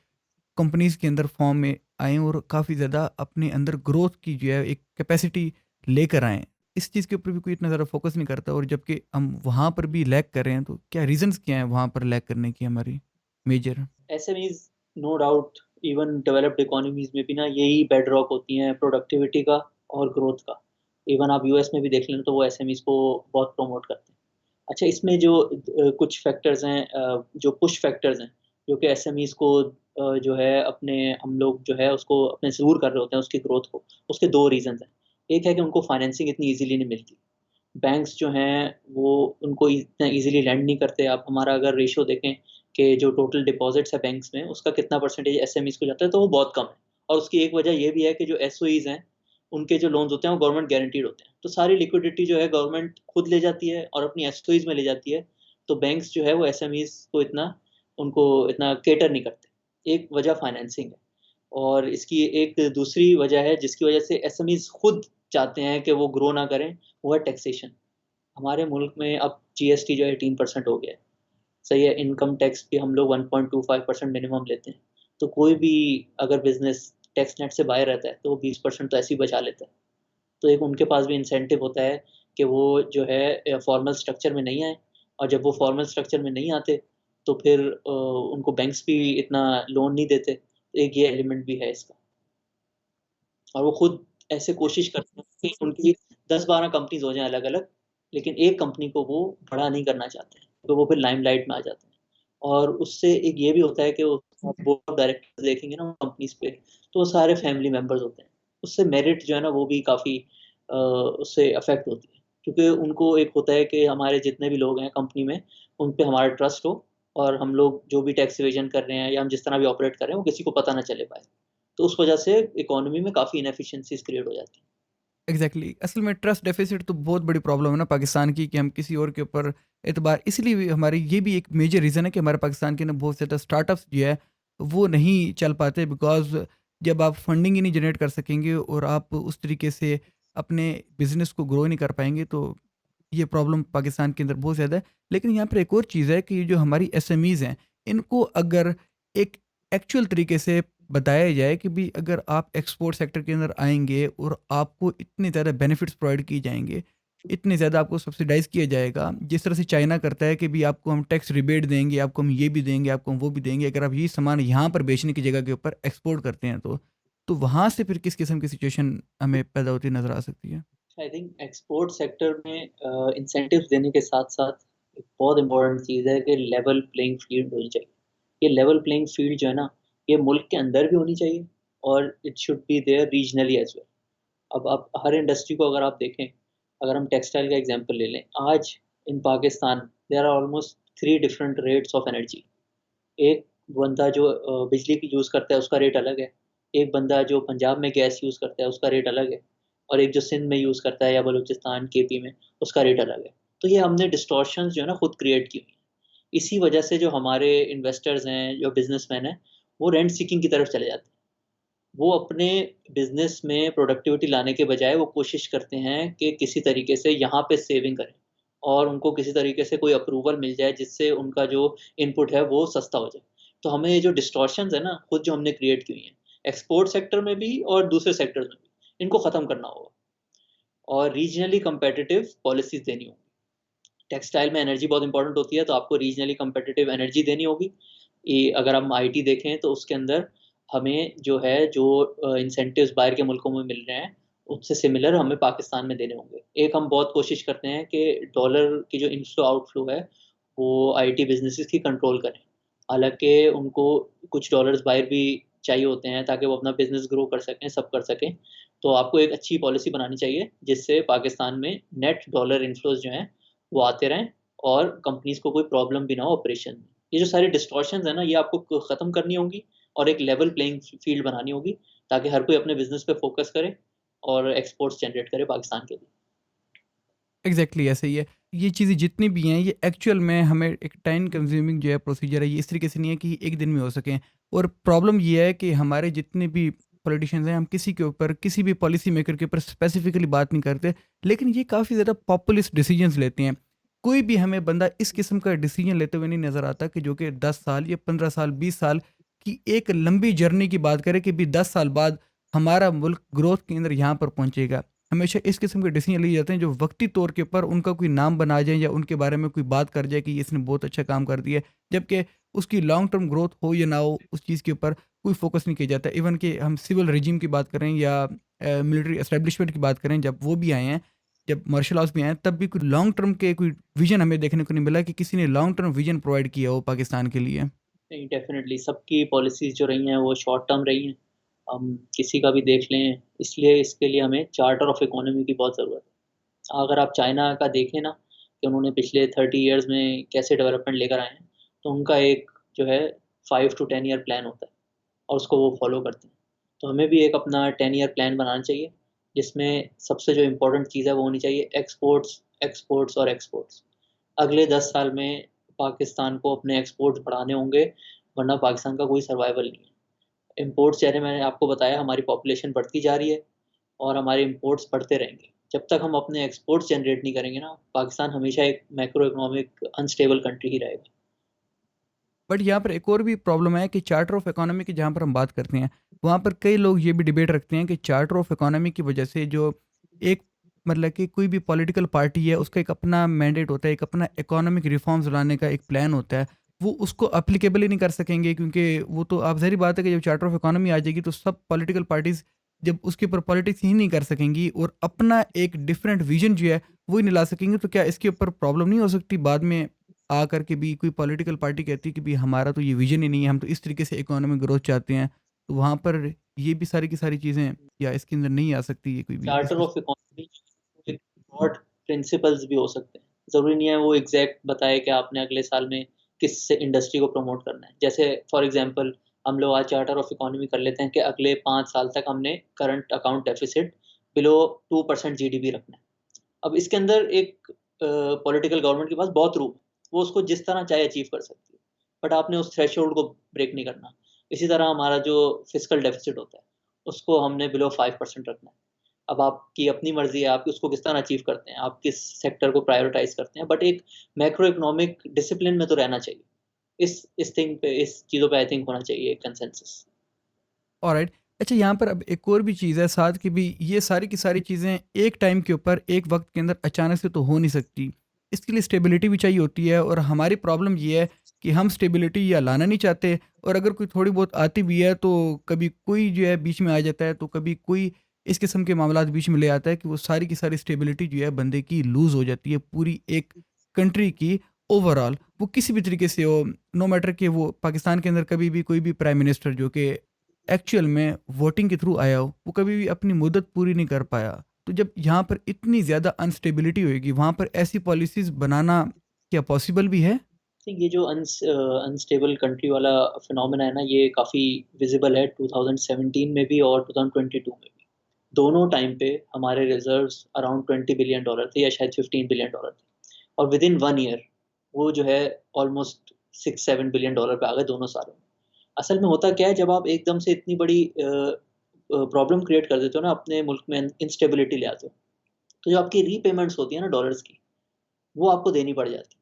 कंपनीज़ के अंदर फॉर्म में आएँ और काफ़ी ज़्यादा अपने अंदर ग्रोथ की जो है एक कैपेसिटी लेकर आएँ। इस चीज़ के ऊपर भी कोई इतना ज़्यादा फ़ोकस नहीं करता, और जबकि हम वहाँ पर भी लैग कर रहे हैं, तो क्या रीज़न्स क्या हैं वहाँ पर लैग करने की हमारी major? SMEs no doubt even developed economies में भी ना यही बेडरॉक होती हैं प्रोडक्टिविटी का और ग्रोथ का। इवन आप यूएस में भी देख लें तो वो एसएमईज़ को बहुत प्रमोट करते हैं। अच्छा इसमें जो कुछ फैक्टर्स हैं जो पुश फैक्टर्स हैं, जो कि एसएमईज़ को जो है अपने हम लोग जो है उसको अपने से दूर कर रहे होते हैं उसकी ग्रोथ को। उसके 2 रीज़न्स हैं। एक है कि उनको फाइनेंसिंग इतनी ईज़िली नहीं मिलती। बैंक्स जो हैं वो उनको इतना ईज़िली लेंड नहीं करते। आप हमारा अगर रेशियो देखें कि जो टोटल डिपॉज़िट्स है बैंक्स में उसका कितना परसेंटेज एसएमईज़ को जाता है तो वो बहुत कम है। और उसकी एक वजह ये भी है कि जो एसओईज़ हैं उनके जो लोन्स होते हैं वो गवर्नमेंट गारंटीड होते हैं, तो सारी लिक्विडिटी जो है गवर्नमेंट खुद ले जाती है और अपनी एसओईज में ले जाती है। तो बैंक्स जो है वो एसएमईज को उनको इतना केटर नहीं करते। एक वजह फाइनेंसिंग है, और इसकी एक दूसरी वजह है जिसकी वजह से एसएमईज खुद चाहते हैं कि वो ग्रो ना करें, वो है टैक्सेशन। हमारे मुल्क में अब जीएसटी जो है 18% हो गया है, सही है। इनकम टैक्स भी हम लोग 1.25% मिनिमम लेते हैं। तो कोई भी अगर बिजनेस टैक्स नेट से बाहर रहता है तो वो 20% तो ऐसे ही बचा लेता है। तो एक उनके पास भी इंसेंटिव होता है कि वो जो है फॉर्मल स्ट्रक्चर में नहीं आए, और जब वो फॉर्मल स्ट्रक्चर में नहीं आते तो फिर उनको बैंक्स भी इतना लोन नहीं देते। तो एक ये एलिमेंट भी है इसका, और वो खुद ऐसे कोशिश करते हैं कि उनकी 10-12 कंपनीज हो जाएं अलग अलग, लेकिन एक कंपनी को वो बड़ा नहीं करना चाहते हैं, तो वो फिर लाइमलाइट में आ जाते हैं। और उससे एक ये भी होता है कि बोर्ड ऑफ डायरेक्टर्स देखेंगे ना कंपनीज पे, तो वो सारे फैमिली मेंबर्स होते हैं। उससे मेरिट जो है ना वो भी काफ़ी उससे अफेक्ट होती है, क्योंकि उनको एक होता है कि हमारे जितने भी लोग हैं कंपनी में, उन पे हमारा ट्रस्ट हो, और हम लोग जो भी टैक्स इवेजन कर रहे हैं या हम जिस तरह भी ऑपरेट कर रहे हैं वो किसी को पता ना चले पाए। तो उस वजह से इकोनॉमी में काफ़ी इनएफिशिएंसीज क्रिएट हो जाती हैं। एग्जैक्टली असल में ट्रस्ट डेफिसिट तो बहुत बड़ी प्रॉब्लम है ना पाकिस्तान की, कि हम किसी और के ऊपर एतबार, इसलिए भी हमारी ये भी एक मेजर रीज़न है कि हमारे पाकिस्तान के ना बहुत ज़्यादा स्टार्टअप्स जो है वो नहीं चल पाते, बिकॉज जब आप फंडिंग ही नहीं जनरेट कर सकेंगे और आप उस तरीके से अपने बिजनेस को ग्रो नहीं कर पाएंगे, तो ये प्रॉब्लम पाकिस्तान के अंदर बहुत ज़्यादा है। लेकिन यहाँ पर एक और चीज़ है कि जो हमारी एसएमईज़ हैं, इनको अगर एक एक्चुअल तरीके से बताया जाए कि भी अगर आप एक्सपोर्ट सेक्टर के अंदर आएंगे और आपको इतने ज़्यादा बेनिफिट्स प्रोवाइड किए जाएंगे, इतने ज़्यादा आपको सब्सिडाइज किया जाएगा, जिस तरह से चाइना करता है कि भी आपको हम टैक्स रिबेट देंगे, आपको हम ये भी देंगे, आपको हम वो भी देंगे, अगर आप ये सामान यहाँ पर बेचने की जगह के ऊपर एक्सपोर्ट करते हैं तो वहाँ से फिर किस किस्म की सिचुएशन हमें पैदा होती नज़र आ सकती है। आई थिंक एक्सपोर्ट सेक्टर में इंसेंटिव्स देने के साथ-साथ एक बहुत इम्पोर्टेंट चीज़ है कि लेवल प्लेइंग फील्ड होनी चाहिए। ये लेवल प्लेइंग फील्ड जो है ना, ये मुल्क के अंदर भी होनी चाहिए, और it should be there regionally as well. अब आप हर इंडस्ट्री को अगर आप देखें, अगर हम टेक्सटाइल का एग्ज़ाम्पल ले लें, आज in Pakistan there are almost 3 different rates of energy. एक बंदा जो बिजली की यूज़ करता है उसका रेट अलग है, एक बंदा जो पंजाब में गैस यूज़ करता है उसका रेट अलग है, और एक जो सिंध में यूज़ करता है या बलूचिस्तान, केपी में, उसका रेट अलग है। तो ये हमने डिस्टॉर्शंस जो है ना खुद क्रिएट की हुई हैं। इसी वजह से जो हमारे इन्वेस्टर्स हैं, जो बिज़नेसमैन हैं, वो रेंट सीकिंग की तरफ चले जाते हैं। वो अपने बिज़नेस में प्रोडक्टिविटी लाने के बजाय वो कोशिश करते हैं कि किसी तरीके से यहाँ पे सेविंग करें, और उनको किसी तरीके से कोई अप्रूवल मिल जाए जिससे उनका जो इनपुट है वो सस्ता हो जाए। तो हमें ये जो डिस्टॉर्शंस है ना खुद जो हमने क्रिएट की हुई हैं, एक्सपोर्ट सेक्टर में भी और दूसरे सेक्टर्स में भी, इनको ख़त्म करना होगा, और रीजनली कम्पेटिटिव पॉलिसीज़ देनी होगी। टेक्सटाइल में एनर्जी बहुत इंपॉर्टेंट होती है, तो आपको रीजनली कम्पिटिटिव एनर्जी देनी होगी। अगर हम आईटी देखें तो उसके अंदर हमें जो है जो इंसेंटिव्स बाहर के मुल्कों में मिल रहे हैं, उससे सिमिलर हमें पाकिस्तान में देने होंगे। एक हम बहुत कोशिश करते हैं कि डॉलर की जो इनफ्लो आउटफ्लो है वो आईटी बिजनेसेस की कंट्रोल करें। हालांकि उनको कुछ डॉलर्स बाहर भी चाहिए होते हैं ताकि वो अपना बिजनेस ग्रो कर सकें, सब कर सकें। तो आपको एक अच्छी पॉलिसी बनानी चाहिए जिससे पाकिस्तान में नेट डॉलर इन्फ्लोज जो हैं वो आते रहें, और कंपनीज़ को कोई प्रॉब्लम भी ना हो ऑपरेशन में। ये जो सारी डिस्टॉर्शंस है ना, ये आपको ख़त्म करनी होंगी, और एक लेवल प्लेइंग फील्ड बनानी होगी, ताकि हर कोई अपने बिज़नेस पे फ़ोकस करे और एक्सपोर्ट्स जनरेट करे पाकिस्तान के लिए। एग्जैक्टली ऐसे ही है। ये चीज़ें जितनी भी हैं ये एक्चुअल में हमें एक टाइम कंज्यूमिंग जो है प्रोसीजर है, ये इस तरीके से नहीं है कि एक दिन में हो सकें। और प्रॉब्लम ये है कि हमारे जितने भी पॉलिटिशियंस हैं, हम किसी के ऊपर, किसी भी पॉलिसी मेकर के ऊपर स्पेसिफिकली बात नहीं करते, लेकिन ये काफ़ी ज़्यादा पॉपुलिस्ट डिसीजंस लेते हैं। कोई भी हमें बंदा इस किस्म का डिसीजन लेते हुए नहीं नज़र आता कि जो कि 10 साल या 15 साल 20 साल की एक लंबी जर्नी की बात करें कि भी 10 साल बाद हमारा मुल्क ग्रोथ के अंदर यहाँ पर पहुँचेगा। हमेशा इस किस्म के डिसीजन लिए जाते हैं जो वक्ती तौर के ऊपर उनका कोई नाम बना जाए या उनके बारे में कोई बात कर जाए कि इसने बहुत अच्छा काम कर दिया है, जबकि उसकी लॉन्ग टर्म ग्रोथ हो या ना हो उस चीज़ के ऊपर कोई फोकस नहीं किया जाता। इवन कि हम सिविल रिजीम की बात करें या मिलिट्री एस्टेब्लिशमेंट की बात करें, जब वो भी आए हैं, जब मार्शल आर्ट्स भी आए हैं, तब भी कोई लॉन्ग टर्म के कोई विजन हमें देखने को नहीं मिला कि किसी ने लॉन्ग टर्म विजन प्रोवाइड किया हो पाकिस्तान के लिए। नहीं, डेफ़िनेटली सबकी पॉलिसीज़ जो रही हैं वो शॉर्ट टर्म रही हैं। हम किसी का भी देख लें, इसलिए इसके लिए हमें चार्टर ऑफ इकोनॉमी की बहुत ज़रूरत है। अगर आप चाइना का देखें ना कि उन्होंने पिछले 30 इयर्स में कैसे डेवलपमेंट लेकर आए हैं, तो उनका एक जो है 5 टू 10 ईयर प्लान होता है, और उसको वो फ़ॉलो करते हैं। तो हमें भी एक अपना 10 ईयर प्लान बनाना चाहिए, जिसमें सबसे जो इम्पोर्टेंट चीज़ है वो होनी चाहिए एक्सपोर्ट्स, एक्सपोर्ट्स और एक्सपोर्ट्स। अगले 10 साल में पाकिस्तान को अपने एक्सपोर्ट्स बढ़ाने होंगे, वरना पाकिस्तान का कोई सर्वाइवल नहीं है। इम्पोर्ट्स जैसे मैंने आपको बताया, हमारी पॉपुलेशन बढ़ती जा रही है और हमारे इम्पोर्ट्स बढ़ते रहेंगे। जब तक हम अपने एक्सपोर्ट्स जनरेट नहीं करेंगे ना, पाकिस्तान हमेशा एक मैक्रो इकोनॉमिक अनस्टेबल कंट्री ही रहेगा। बट यहाँ पर एक और भी प्रॉब्लम है कि चार्टर ऑफ इकोनॉमी की जहाँ पर हम बात करते हैं, वहाँ पर कई लोग ये भी डिबेट रखते हैं कि चार्टर ऑफ इकोनॉमी की वजह से जो एक मतलब कि कोई भी पॉलिटिकल पार्टी है उसका एक अपना मैंडेट होता है, एक अपना इकोनॉमिक रिफॉर्म्स लाने का एक प्लान होता है, वो उसको अप्लीकेबल ही नहीं कर सकेंगे, क्योंकि वो तो आप ज़ाहिर बात है कि जब चार्टर ऑफ इकोनॉमी आ जाएगी तो सब पॉलिटिकल पार्टीज जब उसके ऊपर पॉलिटिक्स ही नहीं कर सकेंगी और अपना एक डिफरेंट विजन जो है वो ही नहीं ला सकेंगे, तो क्या इसके ऊपर प्रॉब्लम नहीं हो सकती बाद में आ करके भी कोई पॉलिटिकल पार्टी कहती है कि भी हमारा तो ये विजन ही नहीं है, हम तो इस तरीके से इकोनॉमिक ग्रोथ चाहते हैं, तो वहाँ पर ये भी सारी की सारी चीज़ें या इसके अंदर नहीं आ सकती ये कोई भी चार्टर डिस्कशन। ऑफ इकोनॉमी एक ब्रॉड प्रिंसिपल्स भी हो सकते हैं। ज़रूरी नहीं है वो एग्ज़ैक्ट बताए कि आपने अगले साल में किस से इंडस्ट्री को प्रमोट करना है। जैसे फॉर एग्ज़ाम्पल हम लोग आज चार्टर ऑफ इकोनॉमी कर लेते हैं कि अगले 5 साल तक हमने current account deficit below 2% GDP रखना है। अब इसके अंदर एक पॉलिटिकल गवर्नमेंट के पास बहुत रूम है, वो उसको जिस तरह चाहे अचीव कर सकती है, बट आपने उस थ्रेशोल्ड को ब्रेक नहीं करना। इसी तरह हमारा जो फिस्कल डेफिसिट होता है, उसको हमने बिलो 5% रखना है। अब आपकी अपनी मर्ज़ी है, आप उसको किस तरह अचीव करते हैं, आप किस सेक्टर को प्रायोरिटाइज़ करते हैं, बट एक मैक्रो इकोनॉमिक डिसिप्लिन में तो रहना चाहिए। इस चीज़ों पे आई थिंक होना चाहिए कंसेंसस। ऑलराइट। अच्छा, यहाँ पर अब एक और भी चीज़ है साथ कि भी ये सारी की सारी चीज़ें एक टाइम के ऊपर एक वक्त के अंदर अचानक से तो हो नहीं सकती, इसके लिए स्टेबिलिटी भी चाहिए होती है, और हमारी प्रॉब्लम ये है कि हम स्टेबिलिटी या लाना नहीं चाहते, और अगर कोई थोड़ी बहुत आती भी है तो कभी कोई जो है बीच में आ जाता है, तो कभी कोई इस किस्म के मामला बीच में ले आता है कि वो सारी की सारी स्टेबिलिटी जो है बंदे की लूज़ हो जाती है, पूरी एक कंट्री की ओवरऑल, वो किसी भी तरीके से हो, नो मैटर कि वो पाकिस्तान के अंदर कभी भी कोई भी प्राइम मिनिस्टर जो कि एक्चुअल में वोटिंग के थ्रू आया हो, वो कभी भी अपनी मुद्दत पूरी नहीं कर पाया। तो जब यहाँ पर इतनी ज़्यादा अनस्टेबिलिटी होएगी, वहाँ पर ऐसी पॉलिसीज़ बनाना क्या पॉसिबल भी है? थिंक ये जो अनस्टेबल कंट्री वाला फिनोमेना है ना, ये काफ़ी विज़िबल है 2017 में भी और 2022 में भी। दोनों टाइम पे हमारे रिज़र्व्स अराउंड $20 बिलियन थे या शायद $15 बिलियन थे, और विदिन 1 ईयर वो जो है ऑलमोस्ट $6-7 बिलियन पे आ गए दोनों सालों में। असल में होता क्या है, जब आप एकदम से इतनी बड़ी प्रॉब्लम क्रिएट कर देते हो ना, अपने मुल्क में इंस्टेबिलिटी ले आते हो, तो जो आपकी रीपेमेंट्स होती है ना डॉलर्स की, वो आपको देनी पड़ जाती है।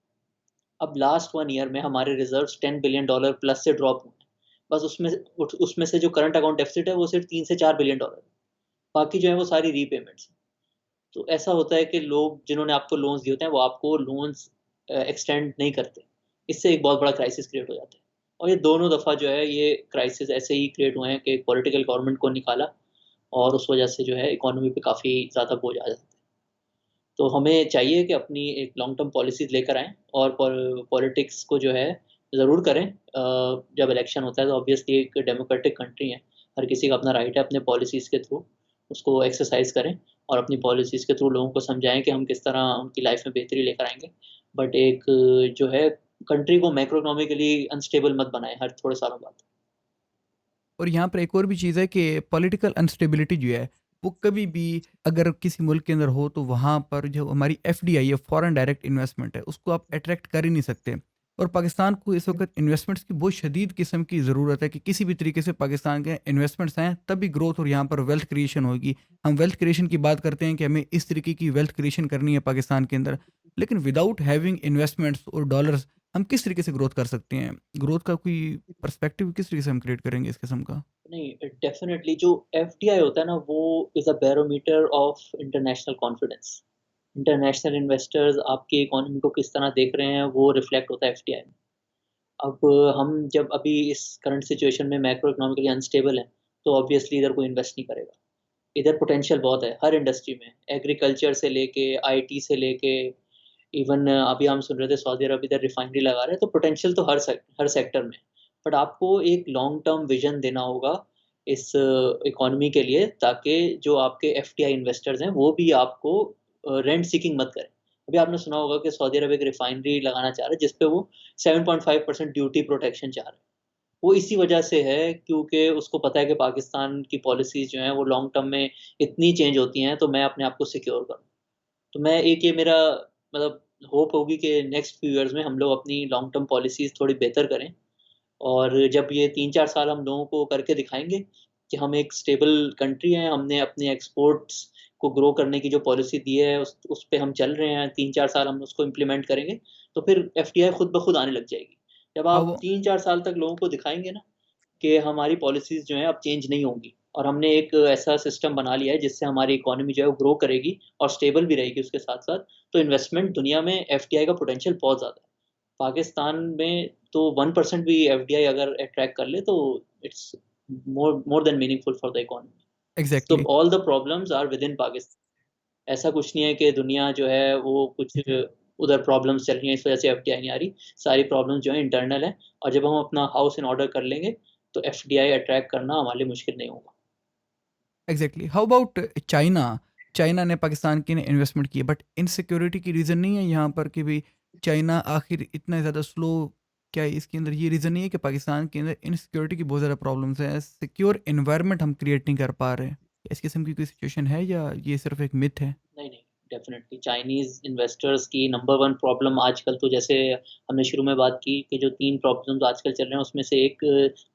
अब लास्ट 1 ईयर में हमारे रिज़र्व्स $10 बिलियन प्लस से ड्रॉप हुए हैं। बस उसमें से जो करंट अकाउंट डेफ़िसिट है वो सिर्फ़ 3 से 4 बिलियन डॉलर है। बाकी जो है वो सारी रीपेमेंट्स हैं। तो ऐसा होता है कि लोग जिन्होंने आपको लोन्स दिए होते हैं, वो आपको लोन्स एक्सटेंड नहीं करते। इससे एक बहुत बड़ा क्राइसिस क्रिएट हो जाता है। और ये दोनों दफ़ा जो है ये क्राइसिस ऐसे ही क्रिएट हुए हैं कि पॉलिटिकल गवर्नमेंट को निकाला और उस वजह से जो है इकोनॉमी पे काफ़ी ज़्यादा बोझ आ जाता है। तो हमें चाहिए कि अपनी एक लॉन्ग टर्म पॉलिसीज़ लेकर आएँ और पॉलिटिक्स को जो है ज़रूर करें। जब इलेक्शन होता है तो ऑब्वियसली एक डेमोक्रेटिक कंट्री है, हर किसी का अपना राइट है अपने पॉलिसीज़ के थ्रू उसको एक्सरसाइज़ करें और अपनी पॉलिसीज़ के थ्रू लोगों को समझाएँ कि हम किस तरह उनकी लाइफ़ में बेहतरी लेकर आएँगे। बट एक जो है कंट्री को मैक्रो इकोनॉमिकली अनस्टेबल मत बनाएँ हर थोड़े सालों बाद। और यहाँ पर एक और भी चीज़ है कि पॉलिटिकल अनस्टेबिलिटी जो है वो कभी भी अगर किसी मुल्क के अंदर हो तो वहाँ पर जो हमारी एफडीआई है, फॉरेन डायरेक्ट इन्वेस्टमेंट है, उसको आप अट्रैक्ट कर ही नहीं सकते, और पाकिस्तान को इस वक्त इन्वेस्टमेंट्स की बहुत शदीद किस्म की ज़रूरत है कि किसी भी तरीके से पाकिस्तान के इन्वेस्टमेंट्स आएँ तभी ग्रोथ और यहाँ पर वेल्थ क्रिएशन होगी। हम वेल्थ क्रिएशन की बात करते हैं कि हमें इस तरीके की वेल्थ क्रिएशन करनी है पाकिस्तान के अंदर, लेकिन विदाउट हैविंग इन्वेस्टमेंट्स और डॉलर्स हम किस तरीके से ग्रोथ कर सकते हैं? ग्रोथ का कोई पर्सपेक्टिव किस तरीके से हम क्रिएट करेंगे इस किस्म का? नहीं, डेफ़िनेटली जो एफडीआई होता है ना, वो is a barometer of international confidence. International investors आपकी इकोनॉमी को किस तरह देख रहे हैं, वो रिफ्लेक्ट होता है एफडीआई में। अब हम जब अभी इस करंट सिचुएशन में मैक्रो इकोनॉमिकली अनस्टेबल हैं, तो ऑब्वियसली इधर कोई इन्वेस्ट नहीं करेगा। इधर पोटेंशियल बहुत है हर इंडस्ट्री में, एग्रीकल्चर से लेके, आईटी से लेके, इवन अभी हम सुन रहे थे सऊदी अरब इधर रिफाइनरी लगा रहे हैं, तो पोटेंशियल तो हर सेक्टर में है। बट आपको एक लॉन्ग टर्म विज़न देना होगा इस इकोनॉमी के लिए, ताकि जो आपके एफडीआई इन्वेस्टर्स हैं, वो भी आपको रेंट सीकिंग मत करें। अभी आपने सुना होगा कि सऊदी अरब एक रिफाइनरी लगाना चाह रहा है, जिस पे वो 7.5% ड्यूटी प्रोटेक्शन चाह रहा है। वो इसी वजह से है क्योंकि उसको पता है कि पाकिस्तान की पॉलिसीज़ जो हैं वो लॉन्ग टर्म में इतनी चेंज होती हैं, तो मैं अपने आप को सिक्योर करूँ। तो मैं एक ये मेरा मतलब होप होगी कि नेक्स्ट फ्यू इयर्स में हम लोग अपनी लॉन्ग टर्म पॉलिसीज़ थोड़ी बेहतर करें और जब ये 3-4 साल हम लोगों को करके दिखाएँगे कि हम एक स्टेबल कंट्री हैं, हमने अपने एक्सपोर्ट्स को ग्रो करने की जो पॉलिसी दी है, उस पे हम चल रहे हैं, 3-4 साल हम उसको इम्प्लीमेंट करेंगे, तो फिर एफडीआई खुद ब खुद आने लग जाएगी। जब आप हाउ 3-4 साल तक लोगों को दिखाएँगे ना कि हमारी पॉलिसीज़ जो हैं अब चेंज नहीं होंगी और हमने एक ऐसा सिस्टम बना लिया है जिससे हमारी इकोनॉमी जो है वो ग्रो करेगी और स्टेबल भी रहेगी उसके साथ-साथ, तो इन्वेस्टमेंट दुनिया में एफडीआई का पोटेंशियल बहुत ज़्यादा है। पाकिस्तान में तो 1% भी एफडीआई अगर अट्रैक्ट कर ले तो it's more than meaningful for the economy. तो exactly. All the problems are within Pakistan. ऐसा कुछ नहीं है कि दुनिया जो है वो कुछ उधर प्रॉब्लम्स चल रही हैं इस वजह से एफडीआई नहीं आ रही। सारी प्रॉब्लम्स जो हैं इंटरनल हैं और जब हम अपना हाउस इन ऑर्डर कर लेंगे, तो एफडीआई अट्रैक्ट करना हमारे लिए मुश्किल नहीं होगा। Exactly, how about China? China ने पाकिस्तान की इन्वेस्टमेंट की है, बट इनसिक्योरिटी की रीज़न नहीं है यहाँ पर कि भाई चाइना आखिर इतना ज़्यादा स्लो? क्या इसके अंदर ये रीज़न नहीं है कि पाकिस्तान के अंदर इनसिक्योरिटी की बहुत ज़्यादा प्रॉब्लम्स हैं, सिक्योर इन्वायरमेंट हम क्रिएट नहीं कर पा रहे हैं? इस किस्म की कोई सिचुएशन है या ये सिर्फ एक मिथ है? नहीं, नहीं, डेफ़िनिटली चाइनीज़ इन्वेस्टर्स की नंबर 1 प्रॉब्लम आजकल तो जैसे हमने शुरू में बात की कि जो 3 प्रॉब्लम्स आजकल चल रहे हैं उसमें से एक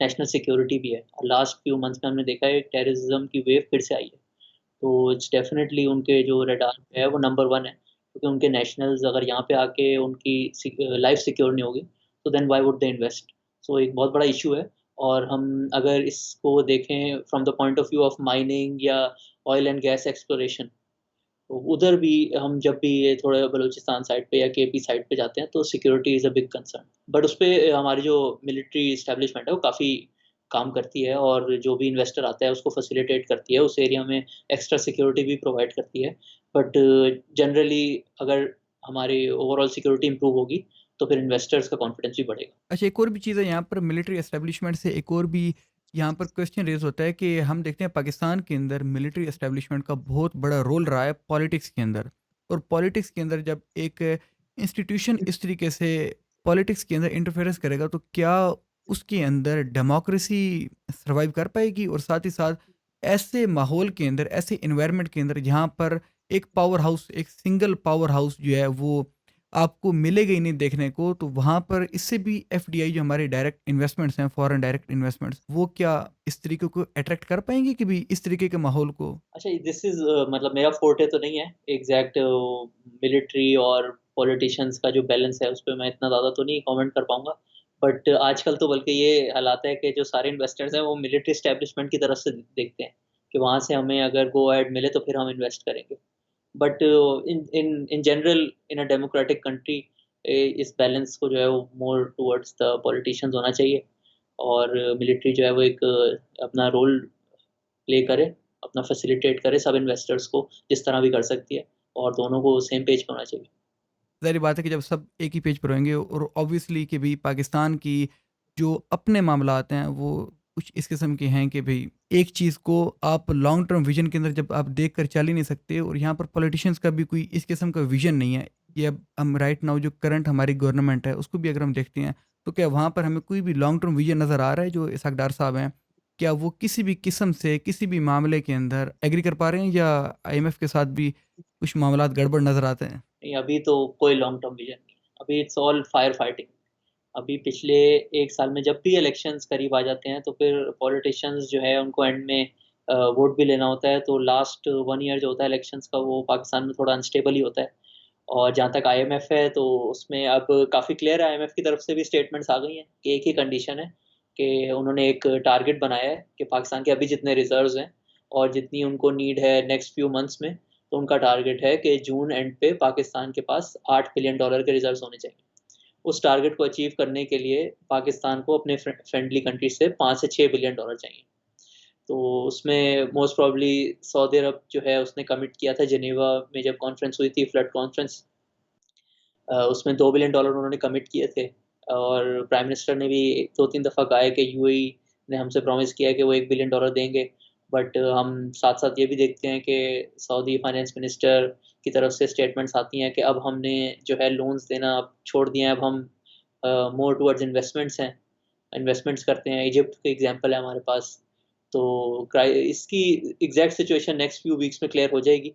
नेशनल सिक्योरिटी भी है और लास्ट फ्यू मंथ्स में हमने देखा है टेररिज़्म की वेव फिर से आई है। तो इट्स डेफ़िनिटली उनके जो रडार पे है वो नंबर 1 है, क्योंकि उनके नेशनल्स अगर यहाँ पे आके उनकी लाइफ़ सिक्योर नहीं होगी, तो then why would they invest? So एक बहुत बड़ा इश्यू है और हम अगर इसको देखें from the point of view of mining या ऑयल एंड गैस एक्सप्लोरेशन, तो उधर भी हम जब भी ये थोड़ा बलूचिस्तान साइड पे या केपी साइड पे जाते हैं, तो security is a big concern. But उसपे हमारी जो मिलिट्री एस्टेब्लिशमेंट है, वो काफ़ी काम करती है और जो भी इन्वेस्टर आता है, उसको फैसिलिटेट करती है, उस एरिया में एक्स्ट्रा सिक्योरिटी भी प्रोवाइड करती है। बट जनरली अगर हमारी ओवरऑल सिक्योरिटी इम्प्रूव होगी, तो फिर इन्वेस्टर्स का कॉन्फिडेंस भी बढ़ेगा। अच्छा, एक और भी चीज़ है यहाँ पर मिलिट्री एस्टेब्लिशमेंट से, एक और भी यहाँ पर क्वेश्चन रेज़ होता है कि हम देखते हैं पाकिस्तान के अंदर मिलिट्री एस्टेब्लिशमेंट का बहुत बड़ा रोल रहा है पॉलिटिक्स के अंदर। और पॉलिटिक्स के अंदर जब एक इंस्टीट्यूशन इस तरीके से पॉलिटिक्स के अंदर इंटरफेरेंस करेगा, तो क्या उसके अंदर डेमोक्रेसी सर्वाइव कर पाएगी? और साथ ही साथ ऐसे माहौल के अंदर, ऐसे एनवायरनमेंट के अंदर जहाँ पर एक पावर हाउस, एक सिंगल पावर हाउस जो है वो आपको मिलेगा ही नहीं देखने को, तो वहाँ पर इससे भी एफडीआई जो हमारे डायरेक्ट इन्वेस्टमेंट्स हैं, फॉरेन डायरेक्ट इन्वेस्टमेंट्स, वो क्या इस तरीके को अट्रैक्ट कर पाएंगे कि भी इस तरीके के माहौल को? अच्छा, दिस इज़ मतलब मेरा फ़ोर्टे तो नहीं है, एग्ज़ैक्ट मिलिट्री और पॉलिटिशियंस का जो बैलेंस है, उसपे मैं इतना ज़्यादा तो नहीं कमेंट कर पाऊँगा। बट आजकल तो बल्कि ये हालात है कि जो सारे इन्वेस्टर्स हैं, वो मिलिट्री एस्टेब्लिशमेंट की तरफ से देखते हैं, कि वहाँ से हमें अगर गो अहेड मिले, तो फिर हम इन्वेस्ट करेंगे। But in general in a democratic country इस बैलेंस को जो है, वो मोर टुवर्ड्स द पॉलिटिशियंस होना चाहिए और मिलिट्री जो है, वो एक अपना रोल प्ले करे, अपना फैसिलिटेट करे सब इन्वेस्टर्स को जिस तरह भी कर सकती है और दोनों को सेम पेज पे होना चाहिए। ज़ाहिर बात है कि जब सब एक ही पेज पर होंगे, और ऑब्वियसली कि भी पाकिस्तान की जो अपने मामलात हैं वो कुछ इस किस्म के हैं कि भाई एक चीज़ को आप लॉन्ग टर्म विजन के अंदर जब आप देख कर चल ही नहीं सकते, और यहाँ पर पॉलिटिशियंस का भी कोई इस किस्म का विजन नहीं है। ये अब हम राइट नाउ जो करंट हमारी गवर्नमेंट है उसको भी अगर हम देखते हैं, तो क्या वहाँ पर हमें कोई भी लॉन्ग टर्म विजन नज़र आ रहा है? जो इसहाक डार साहब हैं, क्या वो किसी भी किस्म से किसी भी मामले के अंदर एग्री कर पा रहे हैं, या आईएमएफ के साथ भी कुछ मामलात गड़बड़ नज़र आते हैं? नहीं, अभी तो कोई लॉन्ग टर्म विजन नहीं है। अभी इट्स ऑल फायर फाइटिंग। अभी पिछले 1 साल में जब भी इलेक्शंस करीब आ जाते हैं, तो फिर पॉलिटिशियंस जो है उनको एंड में वोट भी लेना होता है, तो लास्ट 1 ईयर जो होता है इलेक्शंस का, वो पाकिस्तान में थोड़ा अनस्टेबल ही होता है। और जहाँ तक आईएमएफ है, तो उसमें अब काफ़ी क्लियर है, आईएमएफ की तरफ से भी स्टेटमेंट्स आ गई हैं कि एक ही कंडीशन है कि उन्होंने एक टारगेट बनाया है कि पाकिस्तान के अभी जितने रिज़र्व्स हैं और जितनी उनको नीड है नेक्स्ट फ्यू मंथ्स में, तो उनका टारगेट है कि जून एंड पे पाकिस्तान के पास $8 बिलियन के रिज़र्व्स होने चाहिए। उस टारगेट को अचीव करने के लिए पाकिस्तान को अपने फ्रेंडली कंट्री से 5 से $6 बिलियन चाहिए। तो उसमें मोस्ट प्रोबेबली सऊदी अरब जो है उसने कमिट किया था जेनेवा में जब कॉन्फ्रेंस हुई थी, फ्लड कॉन्फ्रेंस, उसमें $2 बिलियन उन्होंने कमिट किए थे और प्राइम मिनिस्टर ने भी 2-3 दफ़ा कहा है कि यूएई ने हमसे प्रॉमिस किया है कि वो $1 बिलियन देंगे। बट हम साथ-साथ ये भी देखते हैं कि सऊदी फाइनेंस मिनिस्टर की तरफ से स्टेटमेंट्स आती हैं कि अब हमने जो है लोन्स देना अब छोड़ दिए हैं, अब हम मोर टुवर्ड्स इन्वेस्टमेंट्स हैं। इन्वेस्टमेंट्स करते हैं। इजिप्ट का एग्जांपल है हमारे पास। तो इसकी exact situation next few weeks में क्लियर हो जाएगी।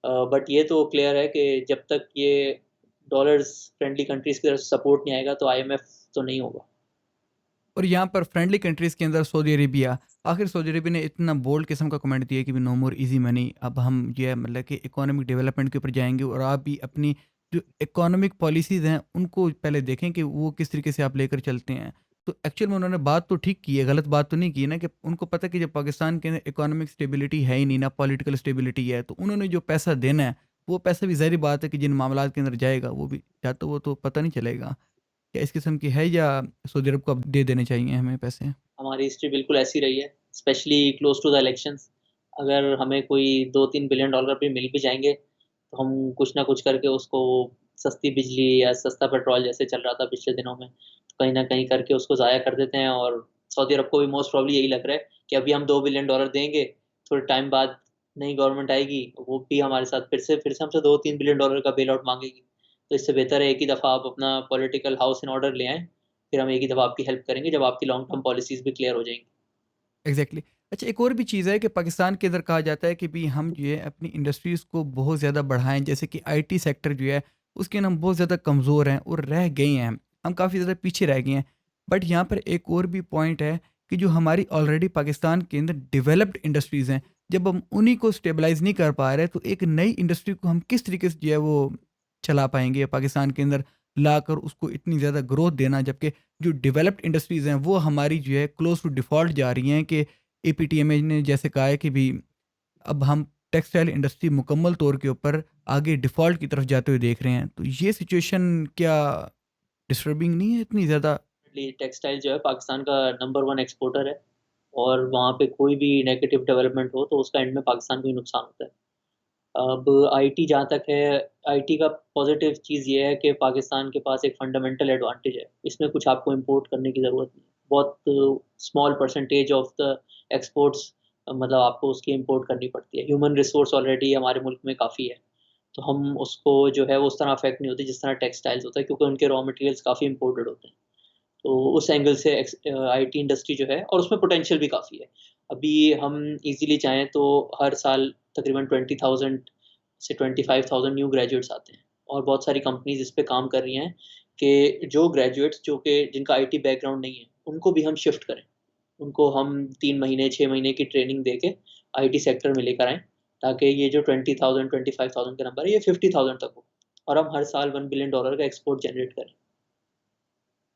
बट ये तो क्लियर है कि जब तक ये डॉलर्स फ्रेंडली कंट्रीज की तरफ से सपोर्ट नहीं आएगा तो आईएमएफ तो नहीं होगा। और यहाँ पर फ्रेंडली कंट्रीज़ के अंदर सऊदी अरेबिया, आखिर सऊदी अरेबिया ने इतना बोल्ड किस्म का कमेंट दिया कि भी नो मोर इजी मनी, अब हम जो है मतलब कि इकोनॉमिक डेवलपमेंट के ऊपर जाएंगे और आप भी अपनी जो इकोनॉमिक पॉलिसीज़ हैं उनको पहले देखें कि वो किस तरीके से आप लेकर चलते हैं। तो एक्चुअल में उन्होंने बात तो ठीक की है, गलत बात तो नहीं की है ना, कि उनको पता है कि जब पाकिस्तान के अंदर इकोनॉमिक स्टेबिलिटी है ही नहीं ना, पॉलिटिकल स्टेबिलिटी है, तो उन्होंने जो पैसा देना है वो पैसा भी ज़ाहिर बात है कि जिन मामला के अंदर जाएगा वो भी या तो वो तो पता नहीं चलेगा। क्या इस किस्म की है, या सऊदी अरब को अब दे देने चाहिए हमें पैसे? हमारी हिस्ट्री बिल्कुल ऐसी रही है, specially close to the elections. अगर हमें कोई 2-3 बिलियन डॉलर भी मिल भी जाएंगे तो हम कुछ ना कुछ करके उसको, सस्ती बिजली या सस्ता पेट्रोल जैसे चल रहा था पिछले दिनों में, तो कहीं ना कहीं करके उसको ज़ाया कर देते हैं। और सऊदी अरब को भी मोस्ट प्रॉब्ली यही लग रहा है कि अभी हम 2 बिलियन डॉलर देंगे, थोड़े टाइम बाद नई गवर्नमेंट आएगी, वो भी हमारे साथ फिर से हमसे 2-3 बिलियन डॉलर का बेल आउट मांगेगी। तो इससे बेहतर है एक ही दफ़ा आप अपना पॉलिटिकल हाउस इन ऑर्डर ले आएँ, फिर हम एक ही दफ़ा आपकी हेल्प करेंगे जब आपकी लॉन्ग टर्म पॉलिसीज़ भी क्लियर हो जाएँगी। Exactly exactly. अच्छा, एक और भी चीज़ है कि पाकिस्तान के अंदर कहा जाता है कि भी हम जो है अपनी इंडस्ट्रीज़ को बहुत ज़्यादा बढ़ाएं, जैसे कि आईटी सेक्टर जो है उसके अंदर हम बहुत ज़्यादा कमज़ोर हैं और रह गए हैं, हम काफ़ी ज़्यादा पीछे रह गए हैं। बट यहाँ पर एक और भी पॉइंट है कि जो हमारी ऑलरेडी पाकिस्तान के अंदर डेवलप्ड इंडस्ट्रीज़ हैं, जब हम उन्हीं को स्टेबलाइज नहीं कर पा रहे तो एक नई इंडस्ट्री को हम किस तरीके से जो है वो चला पाएंगे पाकिस्तान के अंदर लाकर उसको इतनी ज़्यादा ग्रोथ देना, जबकि जो डेवलप्ड इंडस्ट्रीज़ हैं वो हमारी जो है क्लोज टू डिफ़ॉल्ट जा रही हैं। कि एपीटीएमए ने जैसे कहा है कि भी अब हम टेक्सटाइल इंडस्ट्री मुकम्मल तौर के ऊपर आगे डिफ़ॉल्ट की तरफ जाते हुए देख रहे हैं, तो ये सिचुएशन क्या डिस्टर्बिंग नहीं है इतनी ज़्यादा? टेक्सटाइल जो है पाकिस्तान का नंबर 1 एक्सपोर्टर है, और वहाँ पे कोई भी नेगेटिव डेवलपमेंट हो तो उसका एंड में पाकिस्तान को ही नुकसान होता है। अब आईटी जहाँ तक है, आईटी का पॉज़िटिव चीज़ ये है कि पाकिस्तान के पास एक फंडामेंटल एडवांटेज है। इसमें कुछ आपको इम्पोर्ट करने की ज़रूरत नहीं है। बहुत small percentage of the exports मतलब आपको उसकी इम्पोर्ट करनी पड़ती है। ह्यूमन रिसोर्स ऑलरेडी हमारे मुल्क में काफ़ी है, तो हम उसको जो है वो उस तरह अफ़ेक्ट नहीं होती जिस तरह टेक्सटाइल्स होता है, क्योंकि उनके रॉ मटेरियल्स काफ़ी इम्पोर्टेड होते हैं। तो उस एंगल से आईटी इंडस्ट्री जो है, और उसमें पोटेंशियल भी काफ़ी है। अभी हम ईज़िली चाहें तो हर साल तकरीबन 20,000 से 25,000 न्यू ग्रेजुएट्स आते हैं, और बहुत सारी कंपनीज़ इस पे काम कर रही हैं कि जो ग्रेजुएट्स जो कि जिनका आईटी बैकग्राउंड नहीं है, उनको भी हम शिफ्ट करें। उनको हम 3 महीने, 6 महीने की ट्रेनिंग देके आईटी सेक्टर में लेकर आएँ, ताकि ये जो 20,000, 25,000 का नंबर है, ये 50,000 तक हो, और हम हर साल $1 बिलियन का एक्सपोर्ट जनरेट करें।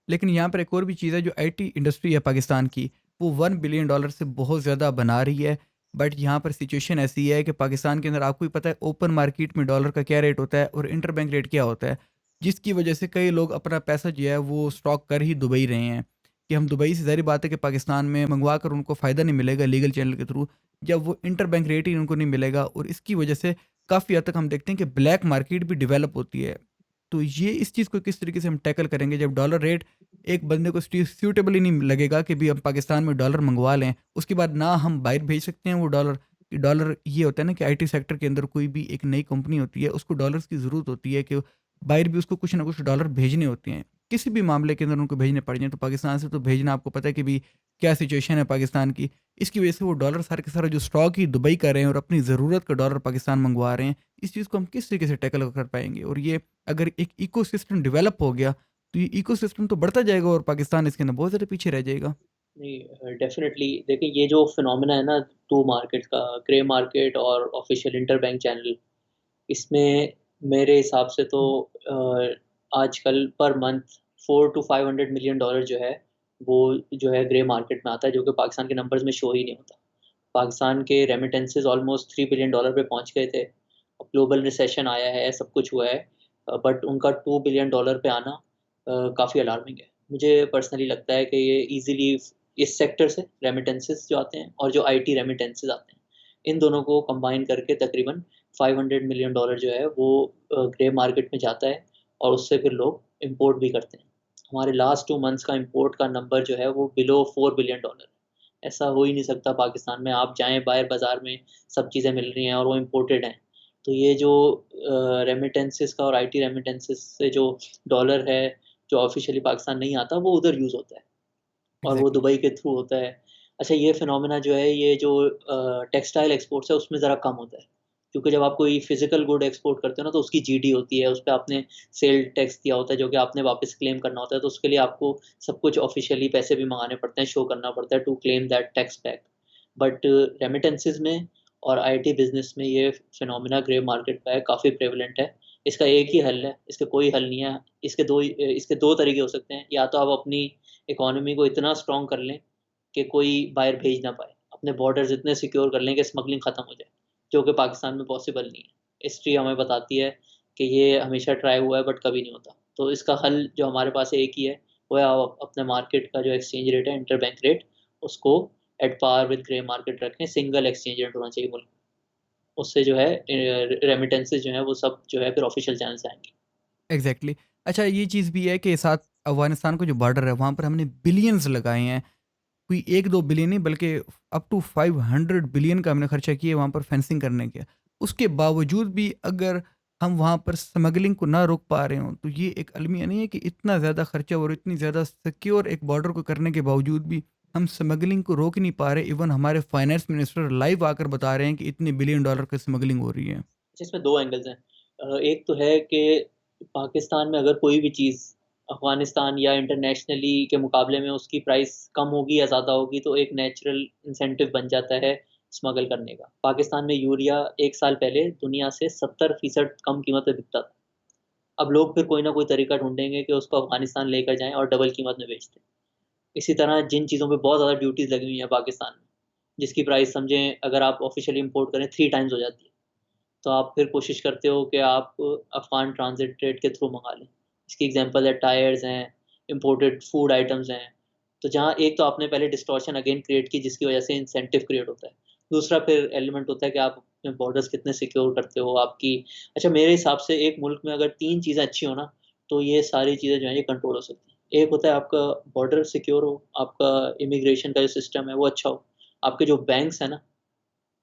लेकिन यहाँ पर एक और भी चीज़ है, जो आईटी इंडस्ट्री है पाकिस्तान की वो $1 बिलियन से बहुत ज़्यादा बना रही है। बट यहाँ पर सिचुएशन ऐसी है कि पाकिस्तान के अंदर आपको ही पता है ओपन मार्केट में डॉलर का क्या रेट होता है और इंटर बैंक रेट क्या होता है, जिसकी वजह से कई लोग अपना पैसा जो है वो स्टॉक कर ही दुबई रहे हैं। कि हम दुबई से ज़ाहिर बात है कि पाकिस्तान में मंगवा कर उनको फ़ायदा नहीं मिलेगा लीगल चैनल के थ्रू, जब वो इंटर बैंक रेट ही उनको नहीं मिलेगा, और इसकी वजह से काफ़ी हद तक हम देखते हैं कि ब्लैक मार्केट भी डेवलप होती है। तो ये इस चीज़ को किस तरीके से हम टैकल करेंगे जब डॉलर रेट एक बंदे को सूटेबल ही नहीं लगेगा कि भी हम पाकिस्तान में डॉलर मंगवा लें, उसके बाद ना हम बाहर भेज सकते हैं वो डॉलर। कि डॉलर ये होता है ना कि आईटी सेक्टर के अंदर कोई भी एक नई कंपनी होती है उसको डॉलर्स की ज़रूरत होती है कि बाहर भी उसको कुछ ना कुछ डॉलर भेजने होते हैं, किसी भी मामले के अंदर उनको भेजने पड़ जाए, तो पाकिस्तान से तो भेजना आपको पता है कि भी क्या सिचुएशन है पाकिस्तान की। इसकी वजह से वो डॉलर सारे के सारा जो स्टॉक ही दुबई कर रहे हैं और अपनी ज़रूरत का डॉलर पाकिस्तान मंगवा रहे हैं, इस चीज़ को हम किस तरीके से टैकल कर पाएंगे? और ये अगर एक इकोसिस्टम डेवलप हो गया तो ये इकोसिस्टम तो बढ़ता जाएगा और पाकिस्तान इसके अंदर बहुत ज़्यादा पीछे रह जाएगा। नहीं, डेफ़िनेटली देखिए, ये जो फिनोमेना है ना 2 मार्केट्स का, ग्रे मार्केट और ऑफ़िशियल इंटरबैंक चैनल, इसमें मेरे हिसाब से तो आजकल per month 4 to 500 million dollar जो है, वो जो है ग्रे मार्केट में आता है, जो कि पाकिस्तान के नंबर्स में शो ही नहीं होता। पाकिस्तान के रेमिटेंसेस ऑलमोस्ट $3 बिलियन पे पहुँच गए थे। अब ग्लोबल रिसेशन आया है, सब कुछ हुआ है, बट उनका $2 बिलियन पे आना काफ़ी अलार्मिंग है। मुझे पर्सनली लगता है कि ये ईज़िली इस सेक्टर से रेमिटेंसेस जो आते हैं और जो आईटी रेमिटेंसेस आते हैं, इन दोनों को कंबाइन करके तकरीबन $500 मिलियन जो है वो ग्रे मार्केट में जाता है, और उससे फिर लोग इम्पोर्ट भी करते हैं। हमारे लास्ट 2 मंथ्स का इम्पोर्ट का नंबर जो है वो बिलो $4 बिलियन है। ऐसा हो ही नहीं सकता पाकिस्तान में आप जाएँ बाहर बाज़ार में, सब चीज़ें मिल रही हैं और वो इम्पोर्टेड हैं। तो ये जो रेमिटेंसेस का और आईटी रेमिटेंसेस से जो डॉलर है, जो ऑफ़िशियली पाकिस्तान नहीं आता, वो उधर यूज़ होता है। और वो एग्जैक्टली। दुबई के थ्रू होता है। अच्छा, ये फिनोमेना जो है, ये जो टेक्सटाइल एक्सपोर्ट्स है उसमें ज़रा कम होता है, क्योंकि जब आप कोई फिजिकल गुड एक्सपोर्ट करते हो ना, तो उसकी जीडी होती है, उस पे आपने सेल टैक्स दिया होता है जो कि आपने वापस क्लेम करना होता है, तो उसके लिए आपको सब कुछ ऑफिशियली पैसे भी मंगाने पड़ते हैं, शो करना पड़ता है to claim that tax back. But remittances में और आईटी बिजनेस में ये फिनोमेना ग्रे मार्केट का है, काफ़ी प्रेवलेंट है। इसका एक ही हल है, इसका कोई हल नहीं है। इसके दो तरीके हो सकते हैं। या तो आप अपनी इकोनॉमी को इतना स्ट्रॉन्ग कर लें कि कोई बाहर भेज ना पाए, अपने बॉर्डर्स इतने सिक्योर कर लें कि स्मगलिंग ख़त्म हो जाए, जो कि पाकिस्तान में पॉसिबल नहीं है। हिस्ट्री हमें बताती है कि ये हमेशा ट्राई हुआ है बट कभी नहीं होता। तो इसका हल जो हमारे पास एक ही है, वो है आप अपने मार्केट का जो एक्सचेंज रेट है, इंटर बैंक रेट, उसको at par with grey market रखें। सिंगल एक्सचेंज रेट होना चाहिए मुल्क में। उससे जो है रेमिटेंसेज जो है वो सब जो है फिर ऑफिशियल चैनल से आएंगे। एग्जैक्टली। अच्छा, ये चीज़ भी है कि साथ अफगानिस्तान का जो बॉर्डर है वहाँ पर हमने बिलियंस लगाए हैं। कोई 1-2 बिलियन नहीं बल्कि अप टू 500 बिलियन का हमने खर्चा किया वहाँ पर फेंसिंग करने के। उसके बावजूद भी अगर हम वहाँ पर स्मगलिंग को ना रोक पा रहे हों, तो ये एक अलमिया नहीं है कि इतना ज़्यादा खर्चा और इतनी ज़्यादा सिक्योर एक बॉर्डर को करने के बावजूद भी हम स्मगलिंग को रोक नहीं पा रहे। इवन हमारे फाइनेंस मिनिस्टर लाइव आकर बता रहे हैं कि इतने बिलियन डॉलर की स्मगलिंग हो रही है। इसमें दो एंगल्स हैं। एक तो है कि पाकिस्तान में अगर कोई भी चीज़ अफगानिस्तान या इंटरनेशनली के मुकाबले में उसकी प्राइस कम होगी या ज़्यादा होगी, तो एक नेचुरल इंसेंटिव बन जाता है स्मगल करने का। पाकिस्तान में यूरिया 1 साल पहले दुनिया से 70% कम कीमत पे बिकता था। अब लोग फिर कोई ना कोई तरीका ढूंढेंगे कि उसको अफगानिस्तान लेकर जाएं और डबल कीमत में बेच दें। इसी तरह जिन चीज़ों पे बहुत ज़्यादा ड्यूटीज़ लगी हुई हैं पाकिस्तान में, जिसकी प्राइस समझें अगर आप ऑफिशियली इंपोर्ट करें 3 टाइम्स हो जाती है, तो आप फिर कोशिश करते हो कि आप अफ़गान ट्रांज़िट ट्रेड के थ्रू मँगा लें। इसकी एग्ज़ाम्पल है टायर्स हैं, इम्पोर्टेड फूड आइटम्स हैं। तो जहाँ एक तो आपने पहले डिस्टॉर्शन अगेन क्रिएट की, जिसकी वज़ह से इंसेंटिव क्रिएट होता है। दूसरा फिर एलिमेंट होता है कि आप अपने बॉर्डर्स कितने सिक्योर करते हो, आपकी। अच्छा, मेरे हिसाब से एक मुल्क में अगर 3 चीज़ें अच्छी हो ना, तो ये सारी चीज़ें जो हैं ये कंट्रोल हो सकती हैं। एक होता है आपका बॉर्डर सिक्योर हो, आपका इमिग्रेशन का जो सिस्टम है वो अच्छा हो, आपके जो बैंक्स हैं ना,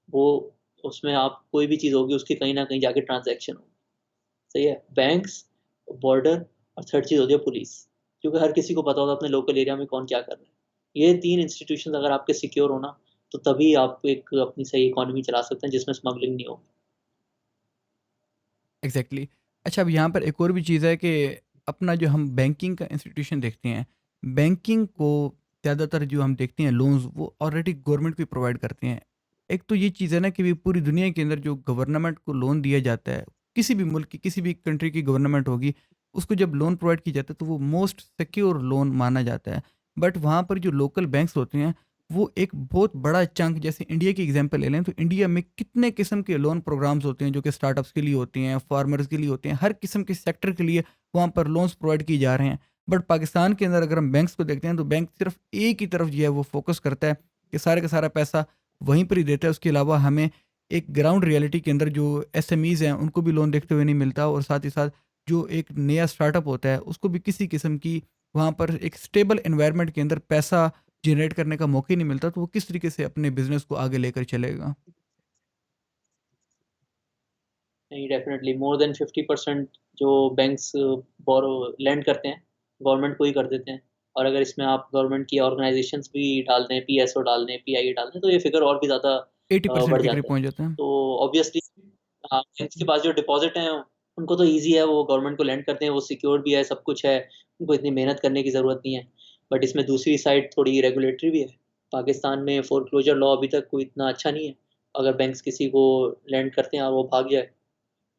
वो उसमें आप कोई भी चीज़ होगी उसकी कहीं न कहीं जाके ट्रांज़ैक्शन होगी, सही है? बैंक्स, बॉर्डर और थर्ड चीज़ होती है पुलिस, क्योंकि हर किसी को पता होता है अपने लोकल एरिया में कौन क्या कर रहा है। ये 3 इंस्टीट्यूशंस अगर आपके सिक्योर हो ना, तो तभी आप एक अपनी सही इकोनॉमी चला सकते हैं जिसमें स्मगलिंग नहीं होगी। एग्जैक्टली। अच्छा, अब यहाँ पर एक और भी चीज़ है कि अपना जो हम बैंकिंग का इंस्टीट्यूशन देखते हैं, बैंकिंग को ज़्यादातर जो हम देखते हैं लोन्स वो ऑलरेडी गवर्नमेंट भी प्रोवाइड करते हैं। एक तो ये चीज़ है ना कि भी पूरी दुनिया के अंदर जो गवर्नमेंट को लोन दिया जाता है, किसी भी मुल्क की किसी भी कंट्री की गवर्नमेंट होगी, उसको जब लोन प्रोवाइड किया जाता है तो वो मोस्ट सिक्योर लोन माना जाता है। बट वहाँ पर जो लोकल बैंक्स होते हैं, वो एक बहुत बड़ा चंक, जैसे इंडिया की एग्जांपल ले लें तो इंडिया में कितने किस्म के लोन प्रोग्राम्स होते हैं जो कि स्टार्टअप्स के लिए होते हैं, फार्मर्स के लिए होते हैं, हर किस्म के सेक्टर के लिए वहाँ पर लोन्स प्रोवाइड किए जा रहे हैं। बट पाकिस्तान के अंदर अगर हम बैंक्स को देखते हैं तो बैंक सिर्फ एक ही तरफ जो है वो फोकस करता है कि सारे का सारा पैसा वहीं पर ही देता है। उसके अलावा हमें एक ग्राउंड रियलिटी के अंदर जो एसएमईज हैं उनको भी लोन देखते हुए नहीं मिलता, और साथ ही साथ जो एक नया स्टार्टअप होता है उसको भी किसी किस्म की वहाँ पर एक स्टेबल एनवायरनमेंट के अंदर पैसा जनरेट करने का मौका ही नहीं मिलता, तो वो किस तरीके से अपने बिजनेस को आगे लेकर चलेगा। नहीं, डेफ़िनेटली मोर देन 50% जो बैंक्स बोरो लेंड करते हैं, गवर्नमेंट को ही कर देते हैं। और अगर इसमें आप गवर्नमेंट की ऑर्गनाइज़ेशंस भी डाल दें, पीएसओ डाल दें, पीआईए डाल दें, तो ये फ़िगर और भी ज़्यादा 80% बढ़ के करीब जाता है। पहुंच जाते हैं। तो ऑब्वियसली बैंक्स के पास जो डिपॉज़िट हैं, उनको तो ईज़ी है, वो गवर्नमेंट को लेंड करते हैं, वो सिक्योर्ड भी है, सब कुछ है, उनको इतनी मेहनत करने की ज़रूरत नहीं है। बट इसमें दूसरी साइड थोड़ी रेगुलेटरी भी है। पाकिस्तान में फ़ोरक्लोज़र लॉ अभी तक कोई इतना अच्छा नहीं है। अगर बैंक्स किसी को लेंड करते हैं और वो भाग जाए,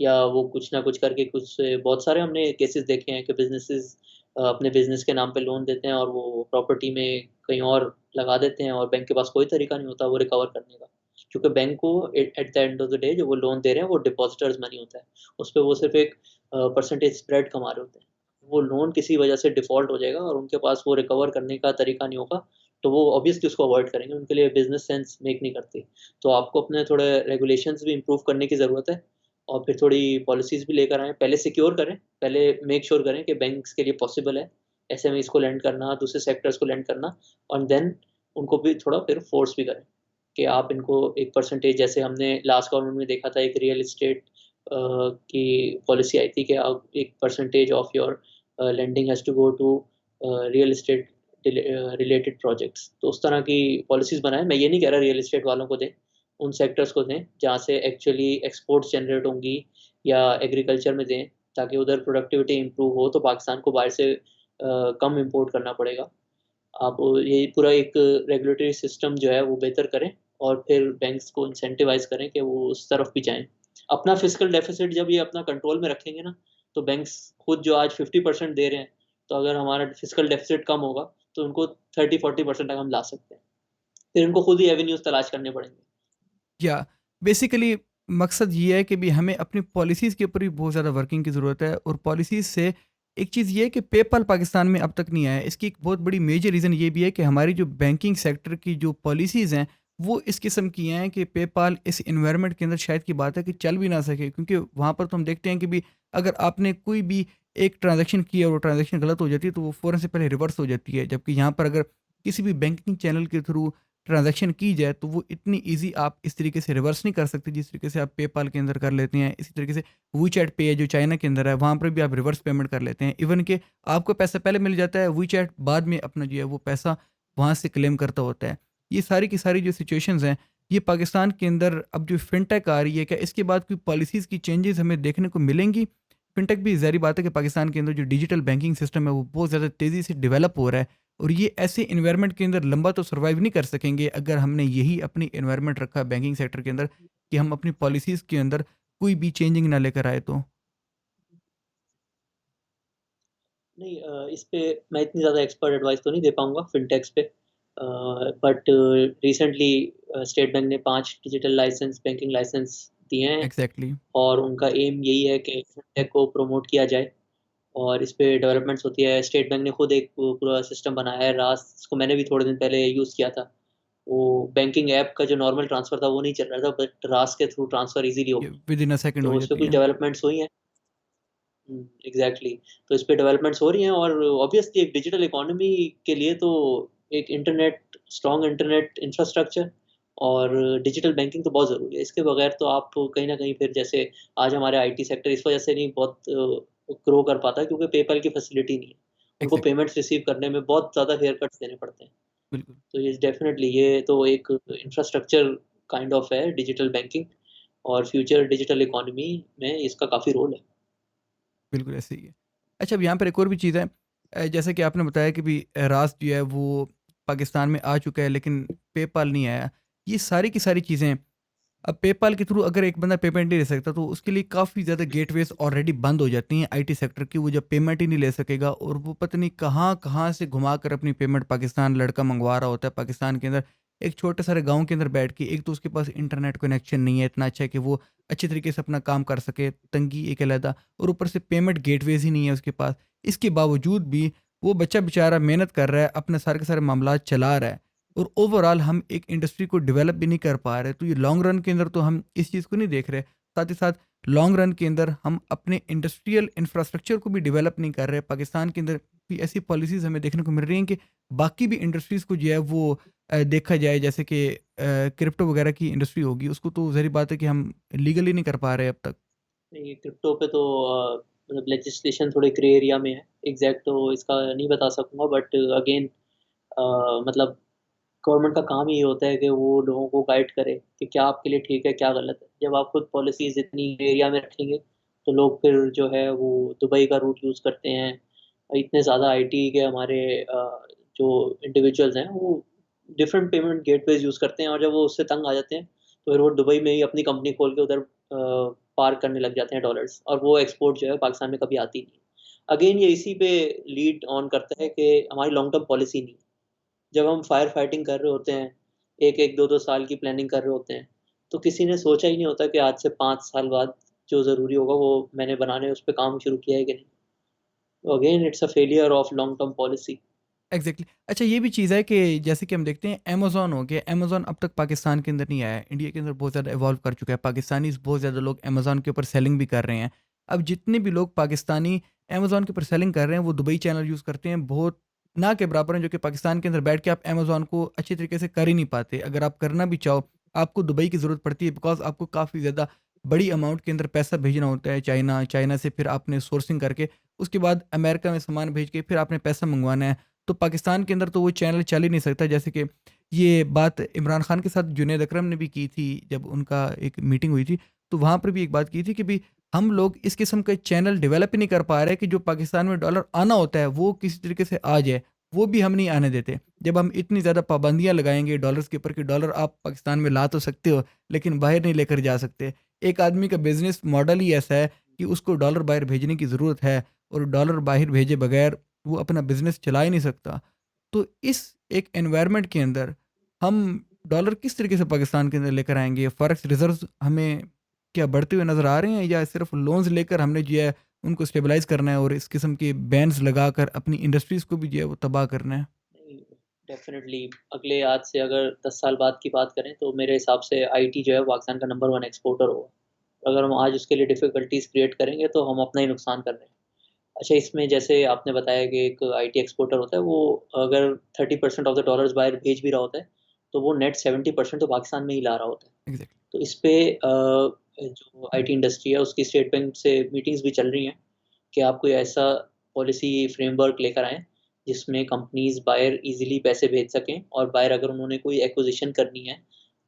या वो कुछ ना कुछ करके कुछ, बहुत सारे हमने केसेस देखे हैं कि बिज़नेसेस अपने बिज़नेस के नाम पे लोन देते हैं और वो प्रॉपर्टी में कहीं और लगा देते हैं, और बैंक के पास कोई तरीका नहीं होता वो रिकवर करने का। क्योंकि बैंक को at the end of the day जो वो लोन दे रहे हैं वो डिपॉज़िटर्स मनी होता है। उसपे वो सिर्फ़ एक परसेंटेज स्प्रेड कमा रहे होते हैं। वो लोन किसी वजह से डिफ़ॉल्ट हो जाएगा और उनके पास वो रिकवर करने का तरीका नहीं होगा, तो वो ऑब्वियसली उसको अवॉइड करेंगे, उनके लिए बिज़नेस सेंस मेक नहीं करती। तो आपको अपने थोड़े रेगुलेशंस भी इम्प्रूव करने की ज़रूरत है, और फिर थोड़ी पॉलिसीज़ भी लेकर आएँ। पहले सिक्योर करें, पहले मेक श्योर करें कि बैंक्स के लिए पॉसिबल है, एसएमईज़ को लेंड करना, दूसरे सेक्टर्स को लेंड करना, और देन उनको भी थोड़ा फिर फ़ोर्स भी करें कि आप इनको एक परसेंटेज, जैसे हमने लास्ट गवर्नमेंट में देखा था, एक रियल एस्टेट की पॉलिसी आई थी कि आप एक percentage of your lending has to go to real estate related projects. तो उस तरह की पॉलिसीज़ बनाएँ। मैं ये नहीं कह रहा रियल एस्टेट वालों को दें, उन सेक्टर्स को दें जहाँ से एक्चुअली एक्सपोर्ट्स जनरेट होंगी, या एग्रीकल्चर में दें, ताकि उधर प्रोडक्टिविटी इम्प्रूव हो तो पाकिस्तान को बाहर से कम इम्पोर्ट करना पड़ेगा। आप ये पूरा एक रेगुलेटरी सिस्टम जो है वो बेहतर करें, और फिर बैंक्स को इंसेंटिवाइज़ करें कि वो उस तरफ भी जाएँ। अपना फिस्कल डेफ़िसिट जब ये अपना कंट्रोल में रखेंगे ना, तो बैंक्स खुद जो आज 50% दे रहे हैं, तो अगर हमारा फिस्कल डेफ़िसिट कम होगा, तो उनको 30-40% तक हम ला सकते हैं। फिर उनको खुद ही एवेन्यूज़ तलाश करने पड़ेंगे। या बेसिकली मकसद ये है कि भी हमें अपनी पॉलिसीज़ के ऊपर भी बहुत ज़्यादा वर्किंग की ज़रूरत है, और पॉलिसीज़ से एक चीज़ ये है कि पेपल पाकिस्तान में अब तक नहीं आया। इसकी एक बहुत बड़ी मेजर रीज़न ये भी है कि हमारी जो बैंकिंग सेक्टर की जो पॉलिसीज़ हैं, वो इस किस्म की हैं कि पेपाल इस एनवायरनमेंट के अंदर शायद की बात है कि चल भी ना सके, क्योंकि वहाँ पर तो हम देखते हैं कि भी अगर आपने कोई भी एक ट्रांज़ैक्शन किया और वो ट्रांज़ैक्शन गलत हो जाती है, तो वो फ़ौरन से पहले रिवर्स हो जाती है। जबकि यहाँ पर अगर किसी भी बैंकिंग चैनल के थ्रू ट्रांज़ैक्शन की जाए, तो वो इतनी ईज़ी आप इस तरीके से रिवर्स नहीं कर सकते जिस तरीके से आप पेपाल के अंदर कर लेते हैं। इसी तरीके से वीचैट पे है जो चाइना के अंदर है, वहाँ पर भी आप रिवर्स पेमेंट कर लेते हैं। इवन कि आपको पैसा पहले मिल जाता है, वीचैट बाद में अपना जो है वो पैसा वहाँ से क्लेम करता होता है। ये सारी की सारी जो सिचुएशंस हैं, ये पाकिस्तान के अंदर अब जो फ़िनटेक आ रही है, क्या इसके बाद कोई पॉलिसीज़ की चेंजेज़ हमें देखने को मिलेंगी? फ़िनटेक भी ज़ाहिर बात है कि पाकिस्तान के अंदर जो डिजिटल बैंकिंग सिस्टम है, वो बहुत ज़्यादा तेज़ी से डेवलप हो रहा है। और ये ऐसे एनवायरनमेंट के अंदर लंबा तो सर्वाइव नहीं कर सकेंगे अगर हमने यही अपनी एनवायरनमेंट रखा बैंकिंग सेक्टर के अंदर कि हम अपनी पॉलिसीज़ के अंदर कोई भी चेंजिंग ना लेकर आए तो। नहीं, इस पे मैं इतनी ज़्यादा एक्सपर्ट एडवाइस तो नहीं दे पाऊँगा फ़िनटेक्स पे। बट रिसेंटली स्टेट बैंक ने 5 डिजिटल लाइसेंस, बैंकिंग लाइसेंस दिए हैं, एग्ज़ैक्टली। और उनका एम यही है कि फ़िनटेक को प्रमोट किया जाए, और इस पे डेवलपमेंट्स होती है। स्टेट बैंक ने खुद एक पूरा सिस्टम बनाया है रास, जिसको मैंने भी थोड़े दिन पहले यूज़ किया था। वो बैंकिंग ऐप का जो नॉर्मल ट्रांसफ़र था वो नहीं चल रहा था, बट रास के थ्रू ट्रांसफ़र ईज़िली हो ये गया। विदिन अ सेकंड हो तो इस पे जाती कुछ है। डेवलपमेंट्स हुई हैं। एग्ज़ैक्टली। तो इस पे डेवलपमेंट्स हो रही हैं, और ऑब्वियसली एक डिजिटल इकोनॉमी के लिए तो एक स्ट्रॉन्ग इंटरनेट इंफ्रास्ट्रक्चर और डिजिटल बैंकिंग तो बहुत ज़रूरी है। इसके बगैर तो आप कहीं न कहीं फिर जैसे आज हमारे आईटी सेक्टर इस वजह से नहीं बहुत ग्रो कर पाता, क्योंकि पेपैल की फैसिलिटी नहीं है। उनको एग्ज़ैक्टली। पेमेंट्स रिसीव करने में बहुत ज़्यादा हेयर कट्स देने पड़ते हैं। बिल्कुल। तो ये डेफ़िनेटली ये तो एक इंफ्रास्ट्रक्चर काइंड ऑफ है डिजिटल बैंकिंग, और फ्यूचर डिजिटल इकोनॉमी में इसका काफ़ी रोल है। बिल्कुल ऐसे ही है। अच्छा, अब यहाँ पर एक और भी चीज़ है। जैसा कि आपने बताया कि भी रास जो है वो पाकिस्तान में आ चुका है, लेकिन पेपाल नहीं आया। ये सारी की सारी चीज़ें, अब पेपाल के थ्रू अगर एक बंदा पेमेंट नहीं ले सकता, तो उसके लिए काफ़ी ज़्यादा गेटवेज़ ऑलरेडी बंद हो जाती हैं आईटी सेक्टर की। वो जब पेमेंट ही नहीं ले सकेगा, और वो पता नहीं कहाँ-कहाँ से घुमाकर अपनी पेमेंट पाकिस्तान लड़का मँगवा रहा होता है पाकिस्तान के अंदर। एक छोटे सारे गाँव के अंदर बैठ के, एक तो उसके पास इंटरनेट कनेक्शन नहीं है इतना अच्छा कि वो अच्छे तरीके से अपना काम कर सके, तंगी एक अलहदा, और ऊपर से पेमेंट गेटवेज़ ही नहीं है उसके पास। इसके बावजूद भी वो बच्चा बेचारा मेहनत कर रहा है, अपने सारे के सारे मामलात चला रहा है, और ओवरऑल हम एक इंडस्ट्री को डेवलप भी नहीं कर पा रहे। तो ये लॉन्ग रन के अंदर तो हम इस चीज़ को नहीं देख रहे। साथ ही साथ लॉन्ग रन के अंदर हम अपने इंडस्ट्रियल इंफ्रास्ट्रक्चर को भी डेवलप नहीं कर रहे। पाकिस्तान के अंदर भी ऐसी पॉलिसीज़ हमें देखने को मिल रही हैं कि बाकी भी इंडस्ट्रीज़ को जो है वो देखा जाए, जैसे कि क्रिप्टो वगैरह की इंडस्ट्री होगी, उसको तो ज़ाहिर बात है कि हम लीगली नहीं कर पा रहे अब तक। नहीं, क्रिप्टो पे तो मतलब लेजिस्लेशन थोड़े ग्रे एरिया में है। एग्ज़ैक्ट तो इसका नहीं बता सकूँगा, बट अगेन मतलब गवर्नमेंट का काम ही ये होता है कि वो लोगों को गाइड करे कि क्या आपके लिए ठीक है, क्या गलत है। जब आप खुद पॉलिसीज़ इतनी ग्रे एरिया में रखेंगे, तो लोग फिर जो है वो दुबई का रूट यूज़ करते हैं। इतने ज़्यादा आईटी के हमारे जो इंडिविजुअल्स हैं, वो डिफरेंट पेमेंट गेटवेज़ यूज़ करते हैं, और जब वो उससे तंग आ जाते हैं, तो फिर वो दुबई में ही अपनी कंपनी खोल के उधर पार्क करने लग जाते हैं डॉलर्स, और वो एक्सपोर्ट जो है पाकिस्तान में कभी आती नहीं। अगेन ये इसी पे लीड ऑन करता है कि हमारी लॉन्ग टर्म पॉलिसी नहीं है। जब हम फायर फाइटिंग कर रहे होते हैं, 1-1, 2-2 साल की प्लानिंग कर रहे होते हैं, तो किसी ने सोचा ही नहीं होता कि आज से 5 साल बाद जो ज़रूरी होगा वो मैंने बनाने उस पे काम शुरू किया है कि नहीं। तो again it's a failure of long term policy. Exactly. अच्छा, ये भी चीज़ है कि जैसे कि हम देखते हैं अमेज़न हो गया, अमेज़न अब तक पाकिस्तान के अंदर नहीं आया है। इंडिया के अंदर बहुत ज़्यादा इवॉल्व कर चुका है। पाकिस्तानीज़ बहुत ज़्यादा लोग अमेज़न के ऊपर सेलिंग भी कर रहे हैं। अब जितने भी लोग पाकिस्तानी अमेज़न के ऊपर सेलिंग कर रहे हैं, वो दुबई चैनल यूज़ करते हैं, बहुत ना के बराबर हैं, जो कि पाकिस्तान के अंदर बैठ के आप अमेज़न को अच्छी तरीके से कर ही नहीं पाते। अगर आप करना भी चाहो, आपको दुबई की ज़रूरत पड़ती है, बिकॉज़ आपको काफ़ी ज़्यादा बड़ी अमाउंट के अंदर पैसा भेजना होता है चाइना, चाइना से फिर आपने सोर्सिंग करके उसके बाद अमेरिका में सामान भेज के फिर आपने पैसा मँगवाना है। तो पाकिस्तान के अंदर तो वो चैनल चल ही नहीं सकता। जैसे कि ये बात इमरान खान के साथ जुनैद अकरम ने भी की थी, जब उनका एक मीटिंग हुई थी, तो वहाँ पर भी एक बात की थी कि भी हम लोग इस किस्म के चैनल डेवलप ही नहीं कर पा रहे कि जो पाकिस्तान में डॉलर आना होता है वो किसी तरीके से आ जाए, वो भी हम नहीं आने देते। जब हम इतनी ज़्यादा पाबंदियाँ लगाएंगे डॉलर्स के ऊपर कि डॉलर आप पाकिस्तान में ला तो सकते हो लेकिन बाहर नहीं लेकर जा सकते। एक आदमी का बिजनेस मॉडल ही ऐसा है कि उसको डॉलर बाहर भेजने की ज़रूरत है, और डॉलर बाहर भेजे बगैर वो अपना बिजनेस चला ही नहीं सकता। तो इस एक एनवायरनमेंट के अंदर हम डॉलर किस तरीके से पाकिस्तान के अंदर लेकर आएंगे? फॉरेक्स रिजर्व्स हमें क्या बढ़ते हुए नज़र आ रहे हैं, या सिर्फ लोन्स लेकर हमने जो है उनको स्टेबलाइज करना है और इस किस्म के बैन्स लगाकर अपनी इंडस्ट्रीज़ को भी जो है वो तबाह करना है? नहीं, डेफ़िनेटली अगले आज से अगर 10 साल बाद की बात करें तो मेरे हिसाब से आईटी जो है पाकिस्तान का नंबर 1 एक्सपोर्टर होगा। अगर हम आज उसके लिए डिफ़िकल्टीज़ क्रिएट करेंगे तो हम अपना ही नुकसान कर रहे हैं। अच्छा, इसमें जैसे आपने बताया कि एक आईटी एक्सपोर्टर होता है, वो अगर 30% ऑफ द डॉलर्स बाहर भेज भी रहा होता है, तो वो नेट 70% तो पाकिस्तान में ही ला रहा होता है। एग्जैक्टली। तो इस पे जो आईटी इंडस्ट्री है उसकी स्टेट बैंक से मीटिंग्स भी चल रही हैं कि आप कोई ऐसा पॉलिसी फ्रेमवर्क लेकर आएँ, जिसमें कंपनीज़ बाहर ईज़िली पैसे भेज सकें और बाहर अगर उन्होंने कोई एक्विज़िशन करनी है,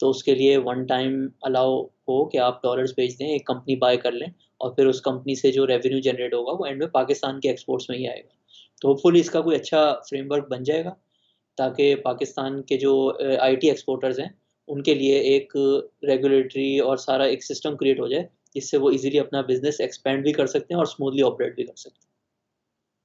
तो उसके लिए वन टाइम अलाउ हो कि आप डॉलर्स भेज दें, एक कंपनी बाय कर लें और फिर उस कंपनी से जो रेवेन्यू जनरेट होगा, वो एंड में पाकिस्तान के एक्सपोर्ट्स में ही आएगा। तो होपफुली इसका कोई अच्छा फ्रेमवर्क बन जाएगा, ताकि पाकिस्तान के जो आईटी एक्सपोर्टर्स हैं, उनके लिए एक रेगुलेटरी और सारा एक सिस्टम क्रिएट हो जाए, जिससे वो ईज़िली अपना बिज़नेस एक्सपेंड भी कर सकते हैं और स्मूथली ऑपरेट भी कर सकते हैं।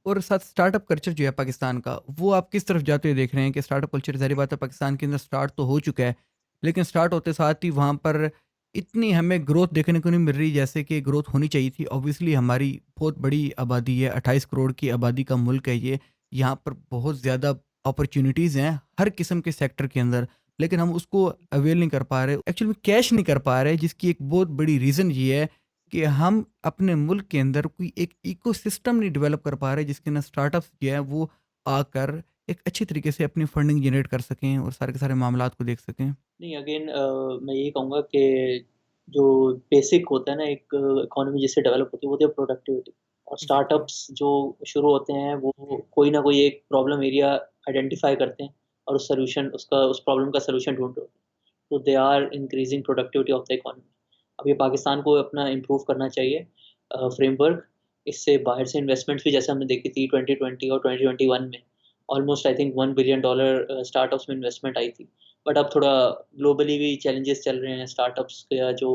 और साथ स्टार्टअप कल्चर जो है पाकिस्तान का, वो आप किस तरफ जाते हुए देख रहे हैं कि स्टार्टअप कल्चर ज़ाहिर बात है पाकिस्तान के अंदर स्टार्ट तो हो चुका है, लेकिन स्टार्ट होते साथ ही वहाँ पर इतनी हमें ग्रोथ देखने को नहीं मिल रही जैसे कि ग्रोथ होनी चाहिए थी। ऑब्वियसली हमारी बहुत बड़ी आबादी है, 28 करोड़ की आबादी का मुल्क है ये। यहाँ पर बहुत ज़्यादा अपॉर्चुनिटीज़ हैं हर किस्म के सेक्टर के अंदर, लेकिन हम उसको अवेल नहीं कर पा रहे, एक्चुअली में कैश नहीं कर पा रहे, जिसकी एक बहुत बड़ी रीज़न ये है कि हम अपने मुल्क के अंदर कोई एक इकोसिस्टम नहीं डेवलप कर पा रहे जिसके अंदर स्टार्टअप्स जो है वो आकर एक अच्छी तरीके से अपनी फंडिंग जनरेट कर सकें और सारे के सारे मामलात को देख सकें। नहीं, अगेन मैं यही कहूँगा कि जो बेसिक होता है ना एक इकोनॉमी जिससे डेवलप होती है, वो होती है प्रोडक्टिविटी और एग्जैक्टली। स्टार्टअप्स जो शुरू होते हैं, वो कोई ना कोई एक प्रॉब्लम एरिया आइडेंटिफ़ाई करते हैं और उस प्रॉब्लम का सॉल्यूशन ढूँढ रहे होते हैं। तो they are increasing productivity of the economy. अब ये पाकिस्तान को अपना इम्प्रूव करना चाहिए फ्रेमवर्क। इससे बाहर से इन्वेस्टमेंट्स भी जैसे हमने देखी थी 2020 और 2021 में, almost I think $1 billion startups में इन्वेस्टमेंट आई थी। बट अब थोड़ा ग्लोबली भी चैलेंजेस चल रहे हैं, स्टार्टअप्स का जो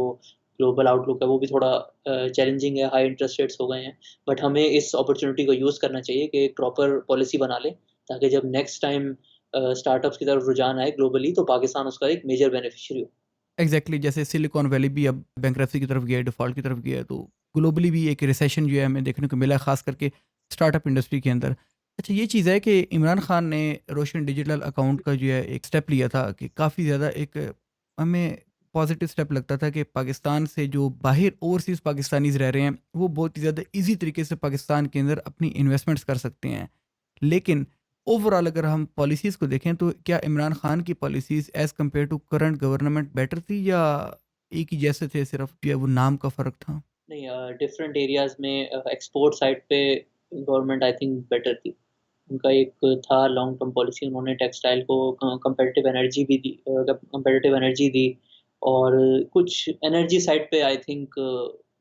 ग्लोबल आउटलुक है वो भी थोड़ा चैलेंजिंग है, हाई इंटरेस्ट रेट्स हो गए हैं। बट हमें इस अपॉर्च्युनिटी को यूज़ करना चाहिए कि एक प्रॉपर पॉलिसी बना लें, ताकि जब नेक्स्ट टाइम स्टार्टअप्स की तरफ रुझान आए ग्लोबली, तो पाकिस्तान उसका एक मेजर बेनिफिशियरी हो। एग्जैक्टली, जैसे सिलिकॉन वैली भी अब बैंक्रप्सी की तरफ गया है, डिफॉल्ट की तरफ गया है, तो ग्लोबली भी एक रिसेशन जो है हमें देखने को मिला है, खास करके स्टार्टअप इंडस्ट्री के अंदर। अच्छा, ये चीज़ है कि इमरान खान ने रोशन डिजिटल अकाउंट का जो है एक स्टेप लिया था कि काफ़ी ज़्यादा एक हमें पॉजिटिव स्टेप लगता था कि पाकिस्तान से जो बाहर ओवरसीज़ पाकिस्तानीज़ रह रहे हैं वो बहुत ही ज़्यादा ईजी तरीके से पाकिस्तान के अंदर अपनी इन्वेस्टमेंट्स कर सकते हैं। लेकिन ओवरऑल अगर हम पॉलिसीज़ को देखें तो क्या इमरान खान की policies as compared to current government better थी, या एक ही जैसे थे, सिर्फ जो है वो नाम का फ़र्क था? नहीं, डिफरेंट एरियाज़ में एक्सपोर्ट साइड पे गवर्नमेंट आई थिंक बेटर थी। उनका एक था लॉन्ग टर्म पॉलिसी, उन्होंने टेक्सटाइल को कंपैरेटिव एनर्जी भी दी, कंपैरेटिव एनर्जी दी और कुछ एनर्जी साइड पे आई थिंक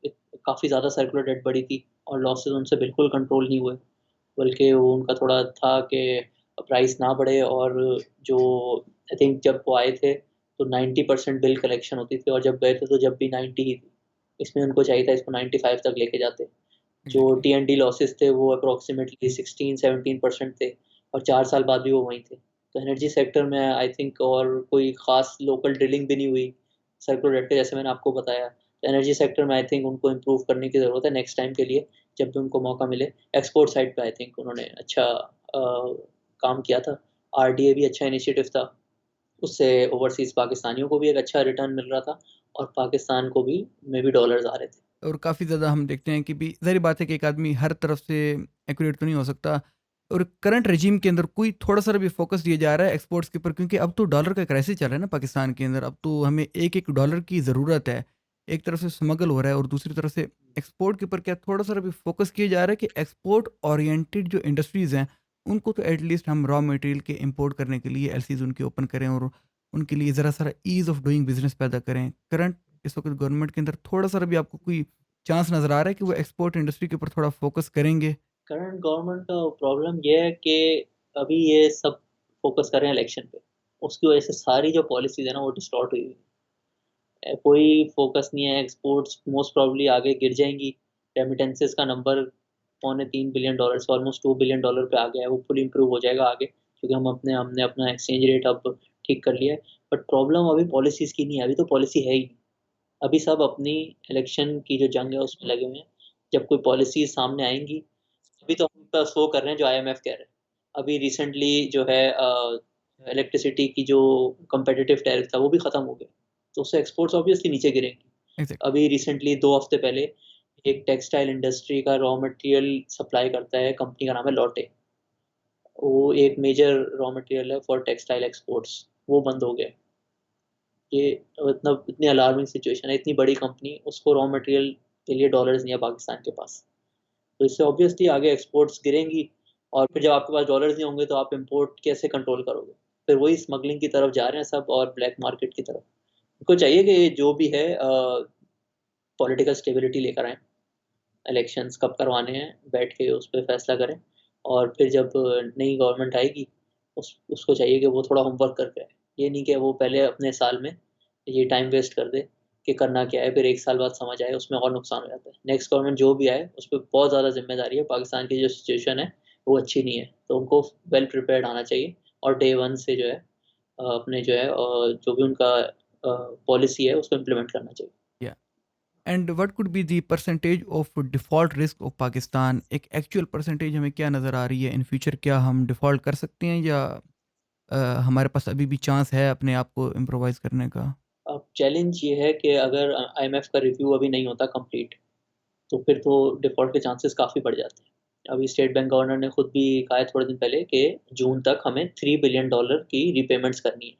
काफ़ी ज़्यादा सर्कुलर डेट बढ़ी थी और लॉसेस उनसे बिल्कुल कंट्रोल नहीं हुए। बल्कि वो उनका थोड़ा था कि प्राइस ना बढ़े और जो आई थिंक जब वो आए थे तो 90% बिल कलेक्शन होती थी और जब गए थे तो जब भी 90 ही थी। इसमें उनको चाहिए था इसको 95 तक लेके जाते। जो एग्ज़ैक्टली। टी-एन-डी लॉसेस थे वो अप्रॉक्सिमेटली 16-17% थे और 4 साल बाद भी वो वहीं थे। तो एनर्जी सेक्टर में आई थिंक और कोई ख़ास लोकल ड्रिलिंग भी नहीं हुई, सर्कुलर रेट के जैसे मैंने आपको बताया। तो एनर्जी सेक्टर में आई थिंक उनको इम्प्रूव करने की ज़रूरत है नेक्स्ट टाइम के लिए, जब भी उनको मौका मिले। एक्सपोर्ट साइड पे आई थिंक उन्होंने अच्छा काम किया था। आरडीए भी अच्छा इनिशिएटिव था, उससे ओवरसीज़ पाकिस्तानियों को भी एक अच्छा रिटर्न मिल रहा था और पाकिस्तान को भी मेबी डॉलर्स आ रहे थे। और काफ़ी ज़्यादा हम देखते हैं कि भी ज़ाहिर बात है कि एक आदमी हर तरफ से एक्यूरेट तो नहीं हो सकता, और करंट रेजिम के अंदर कोई थोड़ा सा भी फोकस दिया जा रहा है एक्सपोर्ट्स के ऊपर, क्योंकि अब तो डॉलर का क्राइसिस चल रहा है ना पाकिस्तान के अंदर। अब तो हमें एक एक डॉलर की ज़रूरत है। एक तरफ से स्मगल हो रहा है और दूसरी तरफ से एक्सपोर्ट के ऊपर क्या थोड़ा सा भी फोकस किया जा रहा है कि एक्सपोर्ट ओरिएंटेड जो इंडस्ट्रीज़ हैं उनको तो एटलीस्ट हम रॉ मटेरियल के इंपोर्ट करने के लिए एलसीज उनके ओपन करें और उनके लिए ज़रा सारा ईज़ ऑफ डूइंग बिजनेस पैदा करें। करंट इस वक्त गवर्नमेंट के अंदर थोड़ा सा भी आपको कोई चांस नज़र आ रहा है कि वो एक्सपोर्ट इंडस्ट्री के ऊपर थोड़ा फोकस करेंगे? करंट गवर्नमेंट का प्रॉब्लम ये है कि अभी ये सब फ़ोकस कर रहे हैं इलेक्शन पे। उसकी वजह से सारी जो पॉलिसीज़ है ना वो डिस्टॉर्ट हुई हुई है। कोई फ़ोकस नहीं है, एक्सपोर्ट्स मोस्ट प्रोबेबली आगे गिर जाएँगी। रेमिटेंसेस का नंबर पौने $3 बिलियन से ऑलमोस्ट $2 बिलियन पे आ गया है, वो फुल इम्प्रूव हो जाएगा आगे, क्योंकि हमने अपना एक्सचेंज रेट अब ठीक कर लिया है। बट प्रॉब्लम अभी पॉलिसीज़ की नहीं है, अभी तो पॉलिसी है ही नहीं। अभी सब अपनी इलेक्शन की जो जंग है उसमें लगे हुए हैं। जब कोई पॉलिसीज़ सामने आएँगी, अभी तो हम बस वो कर रहे हैं जो आईएमएफ कह रहा है। अभी रिसेंटली जो है इलेक्ट्रिसिटी की जो कॉम्पिटिटिव टैरिफ था वो भी खत्म हो गया। तो उससे एक्सपोर्ट्स ऑब्वियसली नीचे गिरेंगी। एग्जैक्ट। अभी रिसेंटली 2 हफ्ते पहले एक टेक्सटाइल इंडस्ट्री का रॉ मटेरियल सप्लाई करता है, कंपनी का नाम है लॉटे। वो एक मेजर रॉ मटेरियल है फॉर टेक्सटाइल एक्सपोर्ट्स, वो बंद हो गया है। ये इतनी अलार्मिंग सिचुएशन है, इतनी बड़ी कंपनी, उसको रॉ मटेरियल के लिए डॉलर्स नहीं है पाकिस्तान के पास। तो इससे ऑब्वियसली आगे एक्सपोर्ट्स गिरेंगी और फिर जब आपके पास डॉलर्स नहीं होंगे तो आप इम्पोर्ट कैसे कंट्रोल करोगे? फिर वही स्मगलिंग की तरफ जा रहे हैं सब और ब्लैक मार्केट की तरफ। उनको चाहिए कि जो भी है पॉलिटिकल स्टेबिलिटी लेकर आएँ। इलेक्शंस कब करवाने हैं, बैठ के उस पे फैसला करें और फिर जब नई गवर्नमेंट आएगी, उसको चाहिए कि वो थोड़ा होमवर्क करके आए। ये नहीं कि वो पहले अपने साल में ये टाइम वेस्ट कर दे कि करना क्या है, फिर 1 साल बाद समझ आए, उसमें और नुकसान हो जाता है। नेक्स्ट गवर्नमेंट जो भी आए, उस पे बहुत ज़्यादा ज़िम्मेदारी है, पाकिस्तान की जो सिचुएशन है, वो अच्छी नहीं है। तो उनको वेल प्रिपेयर्ड आना चाहिए और डे 1 से जो है अपने जो है जो भी उनका पॉलिसी है, उसको इम्प्लीमेंट करना चाहिए। या and what could be the percentage of default risk of Pakistan? एक एक्चुअल परसेंटेज हमें क्या नज़र आ रही है इन फ्यूचर? क्या हम डिफ़ॉल्ट कर सकते हैं या अ, हमारे पास अभी भी चांस है अपने आप को इम्प्रोवाइज़ करने का? अब चैलेंज ये है कि अगर आईएमएफ का रिव्यू अभी नहीं होता कंप्लीट, तो फिर तो डिफ़ॉल्ट के चांसेस काफ़ी बढ़ जाते हैं। अभी स्टेट बैंक गवर्नर ने खुद भी कहा है थोड़े दिन पहले कि जून तक हमें $3 बिलियन की रीपेमेंट्स करनी है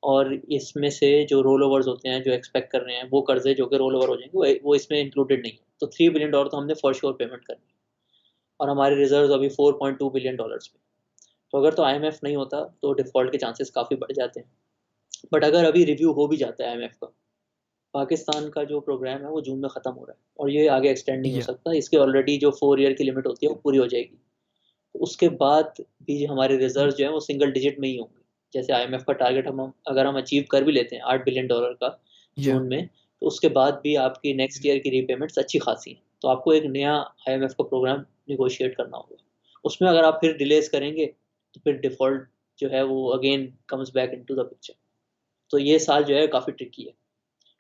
और इसमें से जो रोल ओवर्स होते हैं, जो एक्सपेक्ट कर रहे हैं, वो कर्ज़े जो कि रोल ओवर हो जाएँगे, वो इसमें इंक्लूडेड नहीं है। तो $3 बिलियन तो हमने फॉर श्योर पेमेंट करनी है और हमारे रिज़र्व्स अभी $4.2 बिलियन में। तो अगर तो आईएमएफ नहीं होता, तो डिफ़ॉल्ट के चांसेस काफ़ी बढ़ जाते हैं। बट अगर अभी रिव्यू हो भी जाता है आईएमएफ का, पाकिस्तान का जो प्रोग्राम है वो जून में ख़त्म हो रहा है और ये आगे एक्सटेंड नहीं हो या सकता। इसकी ऑलरेडी जो 4 ईयर की लिमिट होती है वो पूरी हो जाएगी। तो उसके बाद भी हमारे रिज़र्व जो हैं वो सिंगल डिजिट में ही होंगे। जैसे आईएमएफ का टारगेट हम अगर हम अचीव कर भी लेते हैं $8 बिलियन का या जून में, तो उसके बाद भी आपकी नेक्स्ट ईयर की रीपेमेंट्स अच्छी खासी हैं। तो आपको एक नया आईएमएफ का प्रोग्राम नेगोशिएट करना होगा। उसमें अगर आप फिर डिलेज़ करेंगे, तो फिर डिफ़ॉल्ट जो है वो again comes back into the picture. तो ये साल जो है काफ़ी ट्रिकी है।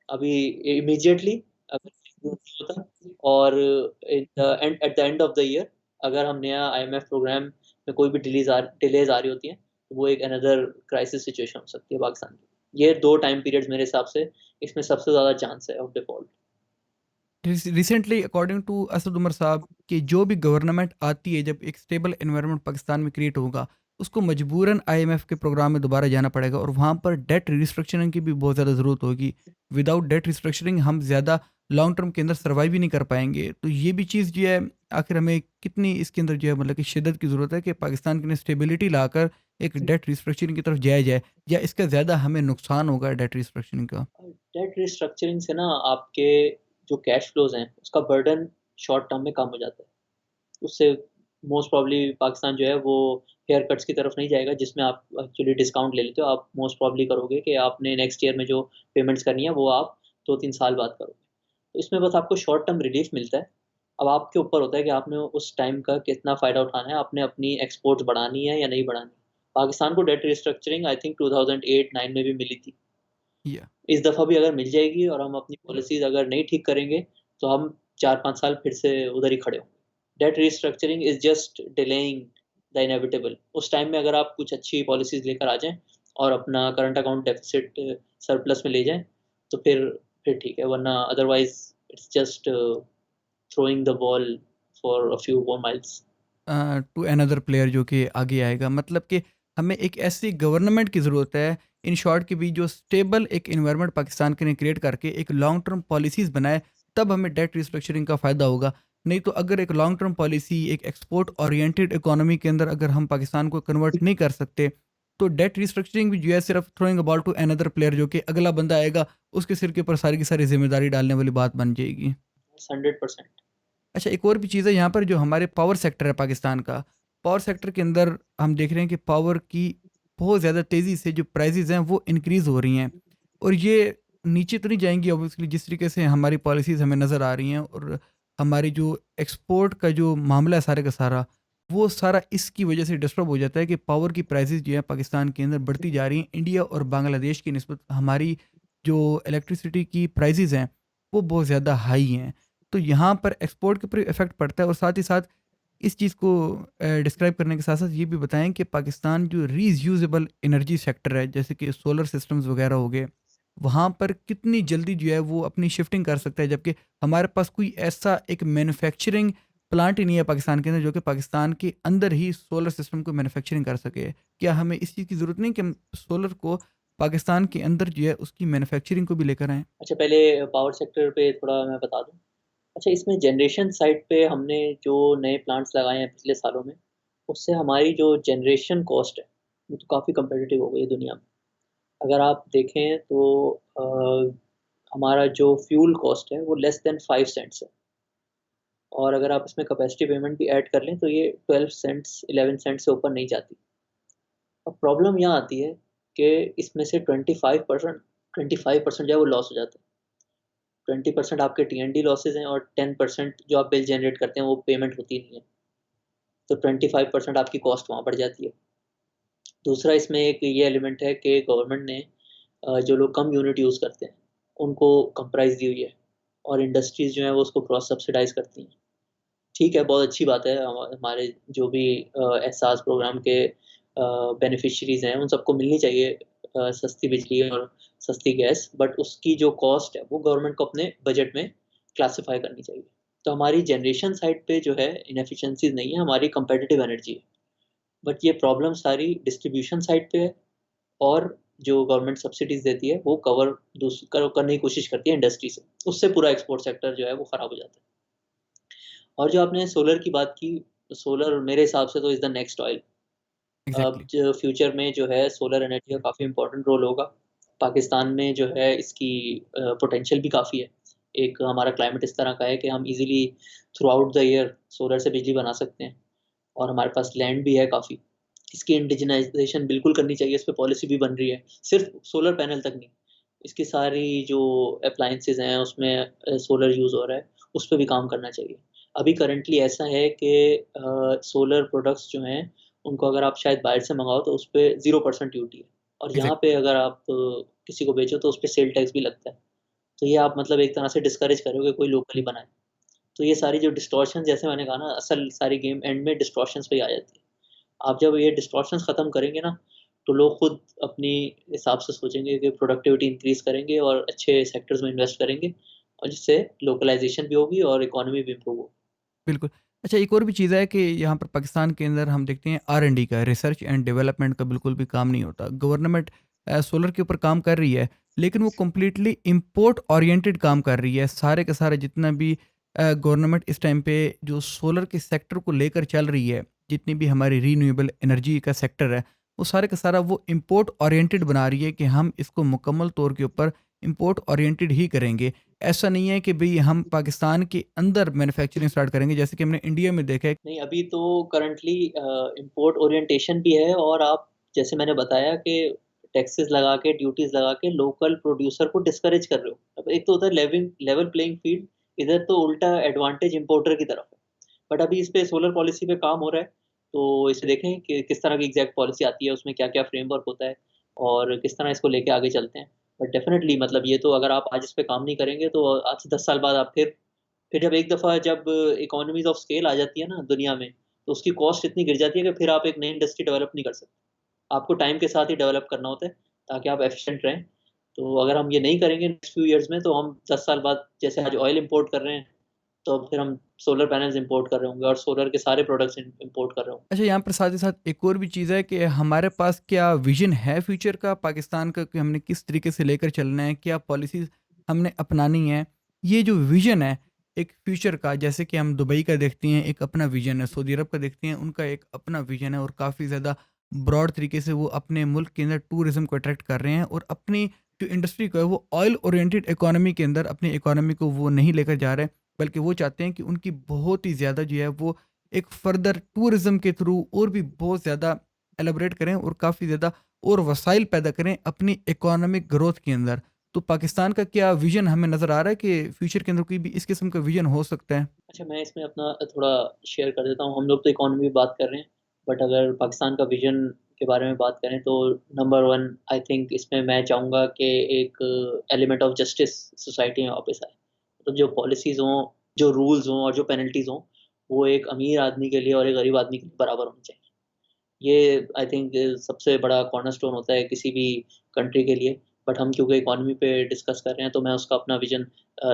अभी इमीडिएटली अगर नहीं होता और at the end of the year अगर हम नया आईएमएफ प्रोग्राम में कोई भी डिलेज़ आ रही होती हैं, तो वो एक अनदर क्राइसिस सिचुएशन हो सकती है पाकिस्तान की। ये 2 टाइम पीरियड्स मेरे हिसाब से इसमें सबसे ज़्यादा चांस है of default. Recently according to Asad Umar साहब कि जो भी गवर्नमेंट आती है, जब एक स्टेबल एनवायरनमेंट पाकिस्तान में क्रिएट होगा, उसको मजबूरन आईएमएफ के प्रोग्राम में दोबारा जाना पड़ेगा और वहाँ पर डेट रिस्ट्रक्चरिंग की भी बहुत ज़्यादा ज़रूरत होगी। विदाउट डेट रिस्ट्रक्चरिंग हम ज़्यादा लॉन्ग टर्म के अंदर सर्वाइव ही नहीं कर पाएंगे। तो ये भी चीज़ जो है, आखिर हमें कितनी इसके अंदर जो है मतलब कि शिद्दत की ज़रूरत है कि पाकिस्तान के लिए स्टेबिलिटी लाकर एक डेट रिस्ट्रक्चरिंग की तरफ जाया जाए, या इसका ज़्यादा हमें नुकसान होगा डेट रिस्ट्रक्चरिंग का? डेट रिस्ट्रक्चरिंग से ना आपके जो कैश फ्लोज़ हैं, उसका बर्डन शॉर्ट टर्म में कम हो जाता है। उससे मोस्ट प्रोबब्ली पाकिस्तान जो है वो हेयर कट्स की तरफ नहीं जाएगा जिसमें आप एक्चुअली डिस्काउंट ले लेते हो। आप मोस्ट प्रोबब्ली करोगे कि आपने नेक्स्ट ईयर में जो पेमेंट्स करनी है वो आप 2-3 साल बाद करोगे। तो इसमें बस आपको शॉर्ट टर्म रिलीफ मिलता है। अब आपके ऊपर होता है कि आपने उस टाइम का कितना फ़ायदा उठाना है, आपने अपनी एक्सपोर्ट्स बढ़ानी है या नहीं बढ़ानी। पाकिस्तान को डेट रिस्ट्रक्चरिंग आई थिंक 2008-9 में भी मिली थी। या इस दफ़ा भी अगर मिल जाएगी और हम अपनी पॉलिसीज़ अगर नहीं ठीक करेंगे, तो हम 4-5 साल फिर से उधर ही खड़े होंगे। Debt restructuring is just delaying the inevitable. उस टाइम में अगर आप कुछ अच्छी पॉलिसीज़ लेकर आ जाएँ और अपना करंट अकाउंट डेफ़िसिट सरप्लस में ले जाएँ, तो फिर ठीक है, वरना otherwise it's just throwing the ball for a few more miles. To another player जो कि आगे आएगा। मतलब कि हमें एक ऐसी गवर्नमेंट की ज़रूरत है, इन शॉर्ट कि भी जो स्टेबल एक इन्वायरमेंट पाकिस्तान के लिए क्रिएट करके एक लॉन्ग टर्म पॉलिसीज़ बनाए, तब हमें डेट रिस्ट्रक्चरिंग का फ़ायदा होगा। नहीं तो अगर एक लॉन्ग टर्म पॉलिसी, एक एक्सपोर्ट ओरिएंटेड इकोनॉमी के अंदर अगर हम पाकिस्तान को कन्वर्ट नहीं कर सकते, तो डेट रिस्ट्रक्चरिंग भी जो है सिर्फ throwing a ball to another player, जो कि अगला बंदा आएगा उसके सिर के ऊपर सारी की सारी जिम्मेदारी डालने वाली बात बन जाएगी। 100%। अच्छा, एक और भी चीज़ है यहाँ पर, जो हमारे पावर सेक्टर है पाकिस्तान का, पावर सेक्टर के अंदर हम देख रहे हैं कि पावर की बहुत ज़्यादा तेज़ी से जो प्राइसेस हैं वो इंक्रीज़ हो रही हैं, और ये नीचे तो नहीं जाएंगी ऑब्वियसली, जिस तरीके से हमारी पॉलिसीज़ हमें नज़र आ रही हैं, और हमारी जो एक्सपोर्ट का जो मामला है सारे का सारा, वो सारा इसकी वजह से डिस्टर्ब हो जाता है कि पावर की प्राइसेस जो है पाकिस्तान के अंदर बढ़ती जा रही हैं। इंडिया और बांग्लादेश की निस्बत हमारी जो इलेक्ट्रिसिटी की प्राइसेस हैं वो बहुत ज़्यादा हाई हैं। तो यहाँ पर एक्सपोर्ट के ऊपर इफेक्ट पड़ता है, और साथ ही साथ इस चीज़ को डिस्क्राइब करने के साथ साथ ये भी बताएं कि पाकिस्तान जो रीयूजेबल एनर्जी सेक्टर है, जैसे कि सोलर सिस्टम्स वगैरह हो गए, वहाँ पर कितनी जल्दी जो है वो अपनी शिफ्टिंग कर सकता है, जबकि हमारे पास कोई ऐसा एक मैन्युफैक्चरिंग प्लांट ही नहीं है पाकिस्तान के अंदर जो कि पाकिस्तान के अंदर ही सोलर सिस्टम को मैन्युफैक्चरिंग कर सके। क्या हमें इस चीज़ की ज़रूरत नहीं कि हम सोलर को पाकिस्तान के अंदर जो है उसकी मैन्युफैक्चरिंग को भी लेकर आएँ? अच्छा, पहले पावर सेक्टर पे थोड़ा मैं बता दूँ। अच्छा, इसमें जनरेशन साइड पे हमने जो नए प्लांट्स लगाए हैं पिछले सालों में, उससे हमारी जो जनरेशन कॉस्ट है, वो तो काफ़ी कम्पेटिटिव हो गई है दुनिया में। अगर आप देखें तो हमारा जो फ्यूल कॉस्ट है, वो लेस देन 5 सेंट्स है, और अगर आप इसमें कैपेसिटी पेमेंट भी ऐड कर लें, तो ये 12 सेंट्स, 11 सेंट्स से ऊपर नहीं जाती। अब प्रॉब्लम यहाँ आती है कि इसमें से 25% जो है वो लॉस हो जाता है। 20% आपके टी&डी लॉसेस हैं, और 10% जो आप बिल जनरेट करते हैं वो पेमेंट होती नहीं है। तो 25% आपकी कॉस्ट वहाँ बढ़ जाती है। दूसरा इसमें एक ये एलिमेंट है कि गवर्नमेंट ने जो लोग कम यूनिट यूज़ करते हैं, उनको कम प्राइस दी हुई है, और इंडस्ट्रीज़ जो हैं वो उसको क्रॉस सब्सिडाइज़ करती हैं। ठीक है, बहुत अच्छी बात है। हमारे जो भी एहसास प्रोग्राम के बेनिफिशियरीज़ हैं, उन सबको मिलनी चाहिए सस्ती बिजली और सस्ती गैस, बट उसकी जो कॉस्ट है, वो गवर्नमेंट को अपने बजट में क्लासिफ़ाई करनी चाहिए। तो हमारी जनरेशन साइड पे जो है इनएफिशिएंसीज़ नहीं है, हमारी कम्पेटिटिव एनर्जी है। बट ये प्रॉब्लम सारी डिस्ट्रीब्यूशन साइड पे है, और जो गवर्नमेंट सब्सिडीज़ देती है, वो कवर दूस कर करने की कोशिश करती है इंडस्ट्री से। उससे पूरा एक्सपोर्ट सेक्टर जो है वो खराब हो जाता है। और जो आपने सोलर की बात की, सोलर मेरे हिसाब से तो इज़ द नेक्स्ट ऑयल। अब एग्जैक्टली। जो फ्यूचर में जो है सोलर एनर्जी का काफ़ी इम्पोर्टेंट रोल होगा। पाकिस्तान में जो है इसकी पोटेंशियल भी काफ़ी है। एक हमारा क्लाइमेट इस तरह का है कि हम easily through out the year solar से बिजली बना सकते हैं, और हमारे पास लैंड भी है काफ़ी। इसकी इंडिजिनाइज़ेशन बिल्कुल करनी चाहिए, इस पे पॉलिसी भी बन रही है। सिर्फ़ सोलर पैनल तक नहीं, इसकी सारी जो एप्लायंसेज़ हैं उसमें सोलर यूज़ हो रहा है, उस पे भी काम करना चाहिए। अभी करंटली ऐसा है कि सोलर प्रोडक्ट्स जो हैं, उनको अगर आप शायद बाहर से मँगाओ तो उसपे 0% ड्यूटी है, और यहाँ एग्जैक्टली। पे अगर आप किसी को बेचो तो उसपे सेल टैक्स भी लगता है। तो ये आप मतलब एक तरह से डिस्करेज कर रहे हो कि कोई लोकली बनाए। तो ये सारी जो डिस्टॉर्शन, जैसे मैंने कहा ना, असल सारी गेम एंड में डिस्टॉर्शंस पे ही आ जाती है। आप जब ये डिस्टॉर्शंस खत्म करेंगे ना, तो लोग खुद अपनी हिसाब से सोचेंगे कि प्रोडक्टिविटी इंक्रीज़ करेंगे और अच्छे सेक्टर्स में इन्वेस्ट करेंगे, और जिससे लोकलाइज़ेशन भी होगी और इकोनॉमी भी इम्प्रूव होगी। बिल्कुल। अच्छा, एक और भी चीज़ है कि यहाँ पर पाकिस्तान के अंदर हम देखते हैं R&D का, रिसर्च एंड डेवलपमेंट का बिल्कुल भी काम नहीं होता। गवर्नमेंट सोलर के ऊपर काम कर रही है, लेकिन वो कंप्लीटली इम्पोर्ट ओरिएंटेड काम कर रही है। सारे का सारा जितना भी गवर्नमेंट इस टाइम पे जो सोलर के सेक्टर को लेकर चल रही है, जितनी भी हमारी रीन्यूएबल एनर्जी का सेक्टर है, वो सारे का सारा वो इम्पोर्ट ओरिएंटेड बना रही है कि हम इसको मुकम्मल तौर के ऊपर इम्पोर्ट ओरिएंटेड ही करेंगे। ऐसा नहीं है कि भई हम पाकिस्तान के अंदर मैन्युफैक्चरिंग स्टार्ट करेंगे, जैसे कि हमने इंडिया में देखा है। नहीं, अभी तो करंटली इम्पोर्ट ओरिएंटेशन भी है, और आप जैसे मैंने बताया कि टैक्सेस लगा के, ड्यूटीज़ लगा के लोकल प्रोड्यूसर को डिस्करेज कर रहे हो। अब एक तो होता है लेवल प्लेइंग फील्ड, इधर तो उल्टा एडवांटेज इम्पोर्टर की तरफ है। बट अभी इस पे सोलर पॉलिसी पे काम हो रहा है, तो इसे देखें कि किस तरह की एग्ज़ैक्ट पॉलिसी आती है, उसमें क्या-क्या फ्रेमवर्क होता है, और किस तरह इसको लेके आगे चलते हैं। बट डेफ़िनेटली मतलब ये तो अगर आप आज इस पे काम नहीं करेंगे, तो आज से 10 साल बाद आप फिर जब एक दफ़ा जब इकोनॉमीज़ ऑफ स्केल आ जाती है ना दुनिया में, तो उसकी कॉस्ट इतनी गिर जाती है कि फिर आप एक नई इंडस्ट्री डेवलप नहीं कर सकते। आपको टाइम के साथ ही डेवलप करना होता है, ताकि आप एफ़िशिएंट रहें। तो अगर हम ये नहीं करेंगे नेक्स्ट फ्यू इयर्स में, तो हम 10 साल बाद जैसे आज ऑयल इम्पोर्ट कर रहे हैं, तो फिर हम सोलर पैनल्स इम्पोर्ट कर रहे होंगे, और सोलर के सारे प्रोडक्ट्स इम्पोर्ट कर रहे होंगे। अच्छा, यहाँ पर साथ ही साथ एक और भी चीज़ है कि हमारे पास क्या विज़न है फ्यूचर का पाकिस्तान का, कि हमने किस तरीके से लेकर चलना है, क्या पॉलिसीज़ हमने अपनानी है? ये जो विज़न है, एक फ्यूचर का, जैसे कि हम दुबई का देखते हैं एक अपना विजन है, सऊदी अरब का देखते हैं उनका एक अपना विजन है और काफ़ी ज़्यादा ब्रॉड तरीके से वो अपने मुल्क के अंदर टूरिज्म को अट्रैक्ट कर रहे हैं और अपनी जो इंडस्ट्री को है वो ऑयल ओरिएंटेड इकोनॉमी के अंदर अपनी इकोनॉमी को वो नहीं लेकर जा रहे हैं, बल्कि वो चाहते हैं कि उनकी बहुत ही ज़्यादा जो है वो एक फर्दर टूरिज्म के थ्रू और भी बहुत ज़्यादा एलेबरेट करें और काफ़ी ज़्यादा और वसाइल पैदा करें अपनी इकोनॉमिक ग्रोथ के अंदर। तो पाकिस्तान का क्या विज़न हमें नज़र आ रहा है कि फ्यूचर के अंदर कोई भी इस किस्म का विज़न हो सकता है? अच्छा, मैं इसमें अपना थोड़ा शेयर कर देता हूँ। हम लोग तो इकोनॉमी की बात कर रहे हैं, बट अगर पाकिस्तान का विज़न के बारे में बात करें तो नंबर 1 आई थिंक इसमें मैं चाहूँगा कि एक एलिमेंट ऑफ जस्टिस सोसाइटी में वापस आए। तो जो पॉलिसीज़ हों, जो रूल्स हों और जो पेनल्टीज़ हों, वो एक अमीर आदमी के लिए और एक गरीब आदमी के लिए बराबर होनी चाहिए। ये आई थिंक सबसे बड़ा कॉर्नरस्टोन होता है किसी भी कंट्री के लिए। बट हम क्योंकि इकोनॉमी पे डिस्कस कर रहे हैं, तो मैं उसका अपना विज़न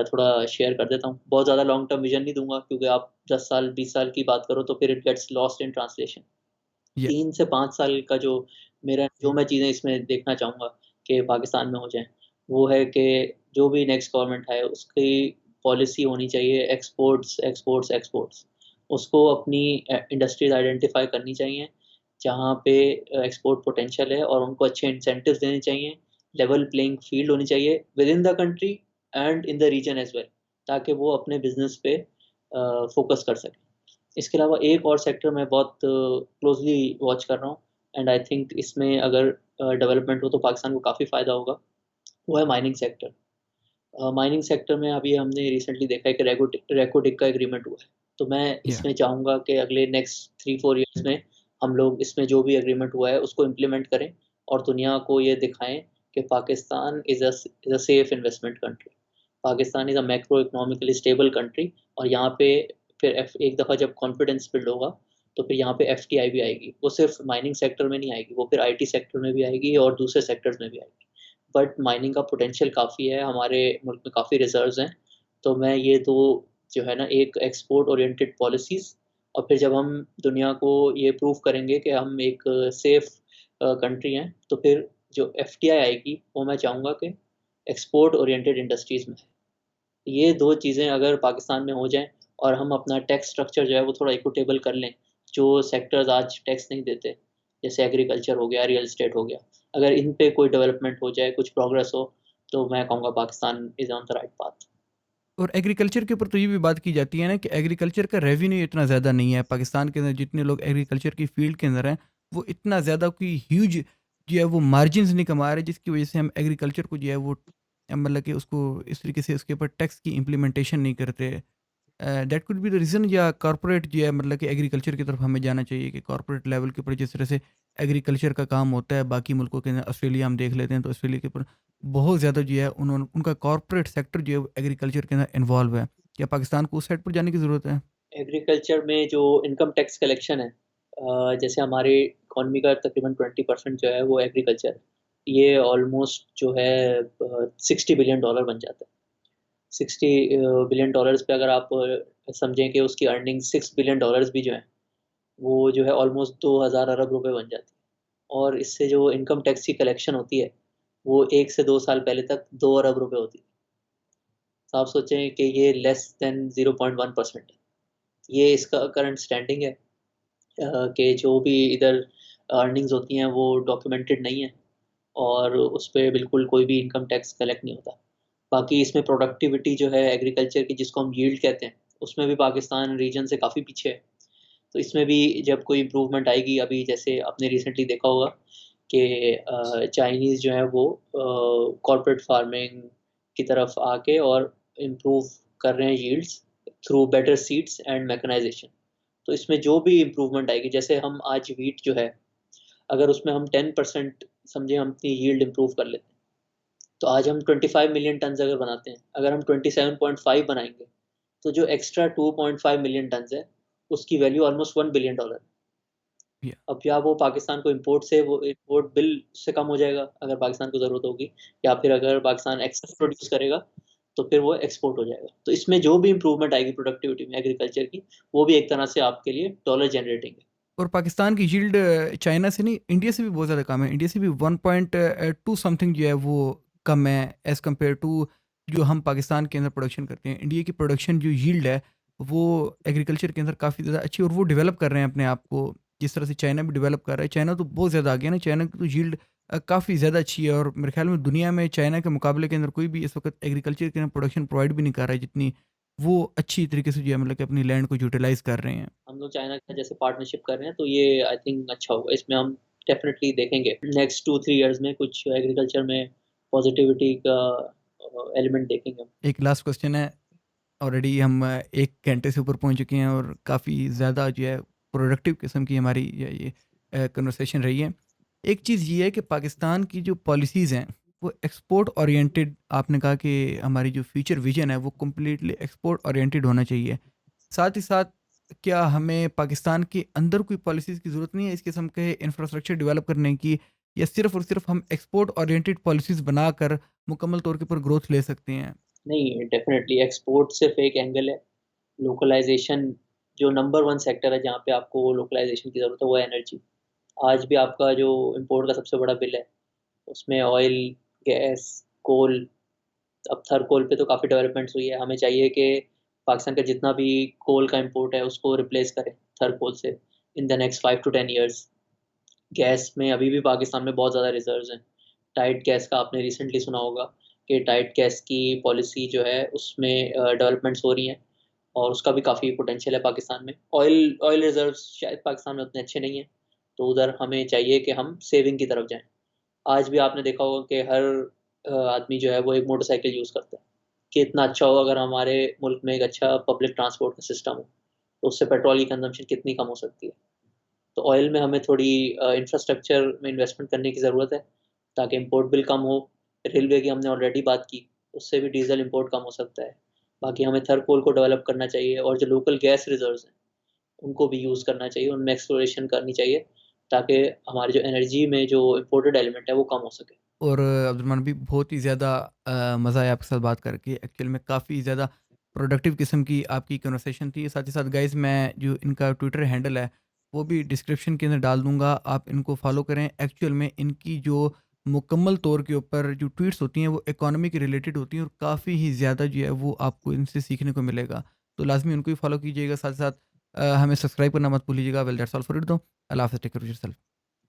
थोड़ा शेयर कर देता हूँ। बहुत ज़्यादा लॉन्ग टर्म विज़न नहीं दूँगा क्योंकि आप 10 साल, 20 साल की बात करो तो फिर it gets lost in translation. या 3 से 5 साल का जो मैं चीज़ें इसमें देखना चाहूँगा कि पाकिस्तान में हो जाएँ, वो है कि जो भी नेक्स्ट गवर्नमेंट है, उसकी पॉलिसी होनी चाहिए एक्सपोर्ट्स, एक्सपोर्ट्स, एक्सपोर्ट्स। उसको अपनी इंडस्ट्रीज़ आइडेंटिफ़ाई करनी चाहिए, जहाँ पे एक्सपोर्ट पोटेंशियल है और उनको अच्छे इंसेंटिव्स देने चाहिए। लेवल प्लेइंग फ़ील्ड होनी चाहिए within the country and in the region as well, ताकि वो अपने बिज़नेस पे फ़ोकस कर सकें। इसके अलावा एक और सेक्टर मैं बहुत क्लोज़ली वॉच कर रहा हूँ एंड आई थिंक इसमें अगर डेवलपमेंट हो तो पाकिस्तान को काफ़ी फ़ायदा होगा, वो है माइनिंग सेक्टर। माइनिंग सेक्टर में अभी हमने रिसेंटली देखा है कि रेको टिक का एग्रीमेंट हुआ है। तो मैं या इसमें चाहूँगा कि अगले नेक्स्ट 3-4 ईयर्स में हम लोग इसमें जो भी एग्रीमेंट हुआ है उसको इम्प्लीमेंट करें और दुनिया को ये दिखाएँ कि Pakistan is a safe investment country. Pakistan is a macro economically stable country और यहाँ पे फिर एक दफ़ा जब कॉन्फिडेंस बिल्ड होगा, तो फिर यहाँ पे एफटीआई भी आएगी। वो सिर्फ़ माइनिंग सेक्टर में नहीं आएगी, वो फिर आईटी सेक्टर में भी आएगी और दूसरे सेक्टर्स में भी आएगी। बट माइनिंग का पोटेंशियल काफ़ी है, हमारे मुल्क में काफ़ी रिज़र्व्स हैं। तो मैं ये 2 जो है ना, एक एक्सपोर्ट ओरिएंटेड पॉलिसीज़ और फिर जब हम दुनिया को ये प्रूव करेंगे कि हम एक सेफ कंट्री हैं, तो फिर जो एफटीआई आएगी, वो मैं चाहूँगा कि एक्सपोर्ट ओरिएंटेड इंडस्ट्रीज़ में है। ये 2 चीज़ें अगर पाकिस्तान में हो जाएँ और हम अपना टैक्स स्ट्रक्चर जो है वो थोड़ा इक्विटेबल कर लें, जो सेक्टर्स आज टैक्स नहीं देते, जैसे एग्रीकल्चर हो गया, रियल एस्टेट हो गया। अगर इन पे कोई डेवलपमेंट हो जाए, कुछ प्रोग्रेस हो, तो मैं कहूँगा Pakistan is on the right path. और एग्रीकल्चर के ऊपर तो ये भी बात की जाती है ना कि एग्रीकल्चर का रेवेन्यू इतना ज़्यादा नहीं है पाकिस्तान के अंदर, जितने लोग एग्रीकल्चर की फील्ड के अंदर हैं वो इतना ज़्यादा कोई ह्यूज जो है वो मार्जिन्स नहीं कमा रहे, जिसकी वजह से हम एग्रीकल्चर को जो है वो मतलब कि उसको इस तरीके से उसके ऊपर टैक्स की इम्प्लीमेंटेशन नहीं करते। That could be the reason, या कॉर्पोरेट जो है मतलब कि एग्रीकल्चर की तरफ हमें जाना चाहिए कि कॉर्पोरेट लेवल के ऊपर जिस तरह से एग्रीकल्चर का काम होता है बाकी मुल्कों के अंदर, ऑस्ट्रेलिया हम देख लेते हैं तो ऑस्ट्रेलिया के ऊपर बहुत ज़्यादा जो है उन्होंने उनका कॉर्पोरेट सेक्टर जो है वो एग्रीकल्चर के अंदर इन्वॉल्व है। क्या पाकिस्तान को उस साइड पर जाने की ज़रूरत है? एग्रीकल्चर में जो इनकम टैक्स कलेक्शन है, जैसे हमारे इकॉनमी का तकरीबन 20% जो है वो एग्रीकल्चर है। ये ऑलमोस्ट जो है $60 बिलियन बन जाता है। 60 बिलियन डॉलर्स पे अगर आप समझें कि उसकी अर्निंग 6 बिलियन डॉलर्स भी जो हैं, वो जो है ऑलमोस्ट 2000 अरब रुपए बन जाती है। और इससे जो इनकम टैक्स की कलेक्शन होती है, वो 1 से 2 साल पहले तक 2 अरब रुपए होती थी। तो आप सोचें कि ये लेस देन 0.1% है। ये इसका करंट स्टैंडिंग है कि जो भी इधर अर्निंग्स होती हैं वो डॉक्यूमेंटेड नहीं है और उस पे बिल्कुल कोई भी इनकम टैक्स कलेक्ट नहीं होता। बाकी इसमें प्रोडक्टिविटी जो है एग्रीकल्चर की, जिसको हम यील्ड कहते हैं, उसमें भी पाकिस्तान रीजन से काफ़ी पीछे है। तो इसमें भी जब कोई इम्प्रूवमेंट आएगी, अभी जैसे आपने रिसेंटली देखा होगा कि चाइनीज़ जो है वो कॉर्पोरेट फार्मिंग की तरफ आके और इम्प्रूव कर रहे हैं yields through better seeds and mechanisation. तो इसमें जो भी इम्प्रूवमेंट आएगी, जैसे हम आज व्हीट जो है, अगर उसमें हम 10% समझे हम अपनी यील्ड इम्प्रूव कर लेते हैं, तो आज हम 25 मिलियन टन्स अगर बनाते हैं, अगर हम 27.5 बनाएँगे, तो जो एक्स्ट्रा 2.5 मिलियन टन्स है, उसकी वैल्यू ऑलमोस्ट $1 बिलियन है। या अब या वो पाकिस्तान को वो इम्पोर्ट बिल से कम हो जाएगा, अगर पाकिस्तान को ज़रूरत होगी, या फिर अगर पाकिस्तान एक्सेस प्रोड्यूस करेगा, तो फिर वो एक्सपोर्ट हो जाएगा। तो इसमें जो भी इम्प्रूवमेंट आएगी प्रोडक्टिविटी में एग्रीकल्चर की, वो भी एक तरह से आपके लिए डॉलर जनरेटिंग है। और पाकिस्तान की यील्ड चाइना से नहीं, इंडिया से भी बहुत ज़्यादा कम है। इंडिया से भी 1.2 समथिंग जो है वो कम है एज़ कम्पेयर टू जो हम पाकिस्तान के अंदर प्रोडक्शन करते हैं, इंडिया की प्रोडक्शन जो यील्ड है, वो एग्रीकल्चर के अंदर काफ़ी ज़्यादा अच्छी और वो डेवलप कर रहे हैं अपने आप को। जिस तरह से चाइना भी डेवलप कर रहा है, चाइना तो बहुत ज़्यादा आ गया ना, चाइना की तो यील्ड काफ़ी ज़्यादा अच्छी है और मेरे ख्याल में दुनिया में चाइना के मुकाबले के अंदर कोई भी इस वक़्त एग्रीकल्चर के अंदर प्रोडक्शन प्रोवाइड भी नहीं कर रहा है, जितनी वो अच्छी तरीके से जो है मतलब कि अपनी लैंड को यूटिलाइज़ कर रहे हैं। हम लोग चाइना के जैसे पार्टनरशिप कर रहे हैं, तो ये आई थिंक अच्छा होगा। इसमें हम डेफ़िनेटली देखेंगे नेक्स्ट 2-3 इयर्स में कुछ एग्रीकल्चर में पॉज़िटिविटी का एलिमेंट देखेंगे हम। एक लास्ट क्वेश्चन है, ऑलरेडी हम 1 घंटे से ऊपर पहुँच चुके हैं और काफ़ी ज़्यादा जो है प्रोडक्टिव किस्म की हमारी ये कन्वर्सेशन रही है। एक चीज़ ये है कि पाकिस्तान की जो पॉलिसीज़ हैं, वो एक्सपोर्ट ओरिएंटेड, आपने कहा कि हमारी जो फ्यूचर विज़न है, वो कंप्लीटली एक्सपोर्ट ओरिएंटेड होना चाहिए। साथ ही साथ क्या हमें पाकिस्तान के अंदर कोई पॉलिसीज़ की ज़रूरत नहीं है इस किस्म के इंफ्रास्ट्रक्चर डेवलप करने की, या सिर्फ़ और सिर्फ़ हम एक्सपोर्ट ओरिएंटेड पॉलिसीज़ बनाकर मुकम्मल तौर के ऊपर ग्रोथ ले सकते हैं? नहीं, डेफ़िनेटली एक्सपोर्ट सिर्फ़ एक एंगल है। लोकलाइज़ेशन जो नंबर 1 सेक्टर है जहाँ पे आपको लोकलाइज़ेशन की ज़रूरत है, वो है एनर्जी। आज भी आपका जो इम्पोर्ट का सबसे बड़ा बिल है, उसमें ऑयल, गैस, कोल, अब थर कोल पे तो काफ़ी डेवलपमेंट्स हुई है। हमें चाहिए कि पाकिस्तान का जितना भी कोल का इम्पोर्ट है, उसको रिप्लेस करें थर कोल से in the next 5 to 10 years. Gas में अभी भी पाकिस्तान में बहुत ज़्यादा रिज़र्व्स हैं। टाइट गैस का आपने रिसेंटली सुना होगा कि टाइट गैस की पॉलिसी जो है उसमें डेवलपमेंट्स हो रही हैं और उसका भी काफ़ी पोटेंशियल है पाकिस्तान में। ऑयल ऑयल रिज़र्व्स शायद पाकिस्तान में उतने अच्छे नहीं हैं, तो उधर हमें चाहिए कि हम सेविंग की तरफ जाएँ। आज भी आपने देखा होगा कि हर आदमी जो है वो एक मोटरसाइकिल यूज़ करता है, कि इतना अच्छा हो अगर हमारे मुल्क में एक अच्छा पब्लिक ट्रांसपोर्ट का सिस्टम हो, तो उससे पेट्रोल की कंज़म्पशन कितनी कम हो सकती है। तो ऑयल में हमें थोड़ी इंफ्रास्ट्रक्चर में इन्वेस्टमेंट करने की ज़रूरत है, ताकि इम्पोर्ट बिल कम हो। रेलवे की हमने ऑलरेडी बात की, उससे भी डीज़ल इम्पोर्ट कम हो सकता है। बाकी हमें थर कोल को डेवलप करना चाहिए और जो लोकल गैस रिज़र्व्स हैं, उनको भी यूज़ करना चाहिए, उनमें एक्सप्लोरेशन करनी चाहिए, ताकि हमारी जो एनर्जी में जो इम्पोर्टेड एलिमेंट है, वो कम हो सके। और अब्दुलरहमान भी बहुत ही ज़्यादा मज़ा आया आपके साथ बात करके। एक्चुअल में काफ़ी ज़्यादा प्रोडक्टिव किस्म की आपकी कन्वर्सेशन थी। साथ ही साथ गाइज़, मैं जो इनका ट्विटर हैंडल है, वो भी डिस्क्रिप्शन के अंदर डाल दूँगा, आप इनको फ़ॉलो करें। एक्चुअल में इनकी जो मुकम्मल तौर के ऊपर जो ट्वीट्स होती हैं, वो इकोनॉमी के रिलेटेड होती हैं और काफ़ी ही ज़्यादा जो है वो आपको इनसे सीखने को मिलेगा। तो लाज़मी उनको भी फ़ॉलो कीजिएगा। साथ ही साथ हमें सब्सक्राइब करना मत भूलिएगा। Well that's all for it दो। अल्लाह हाफ़िज़, टेक केयर ऑफ़ योरसेल्फ।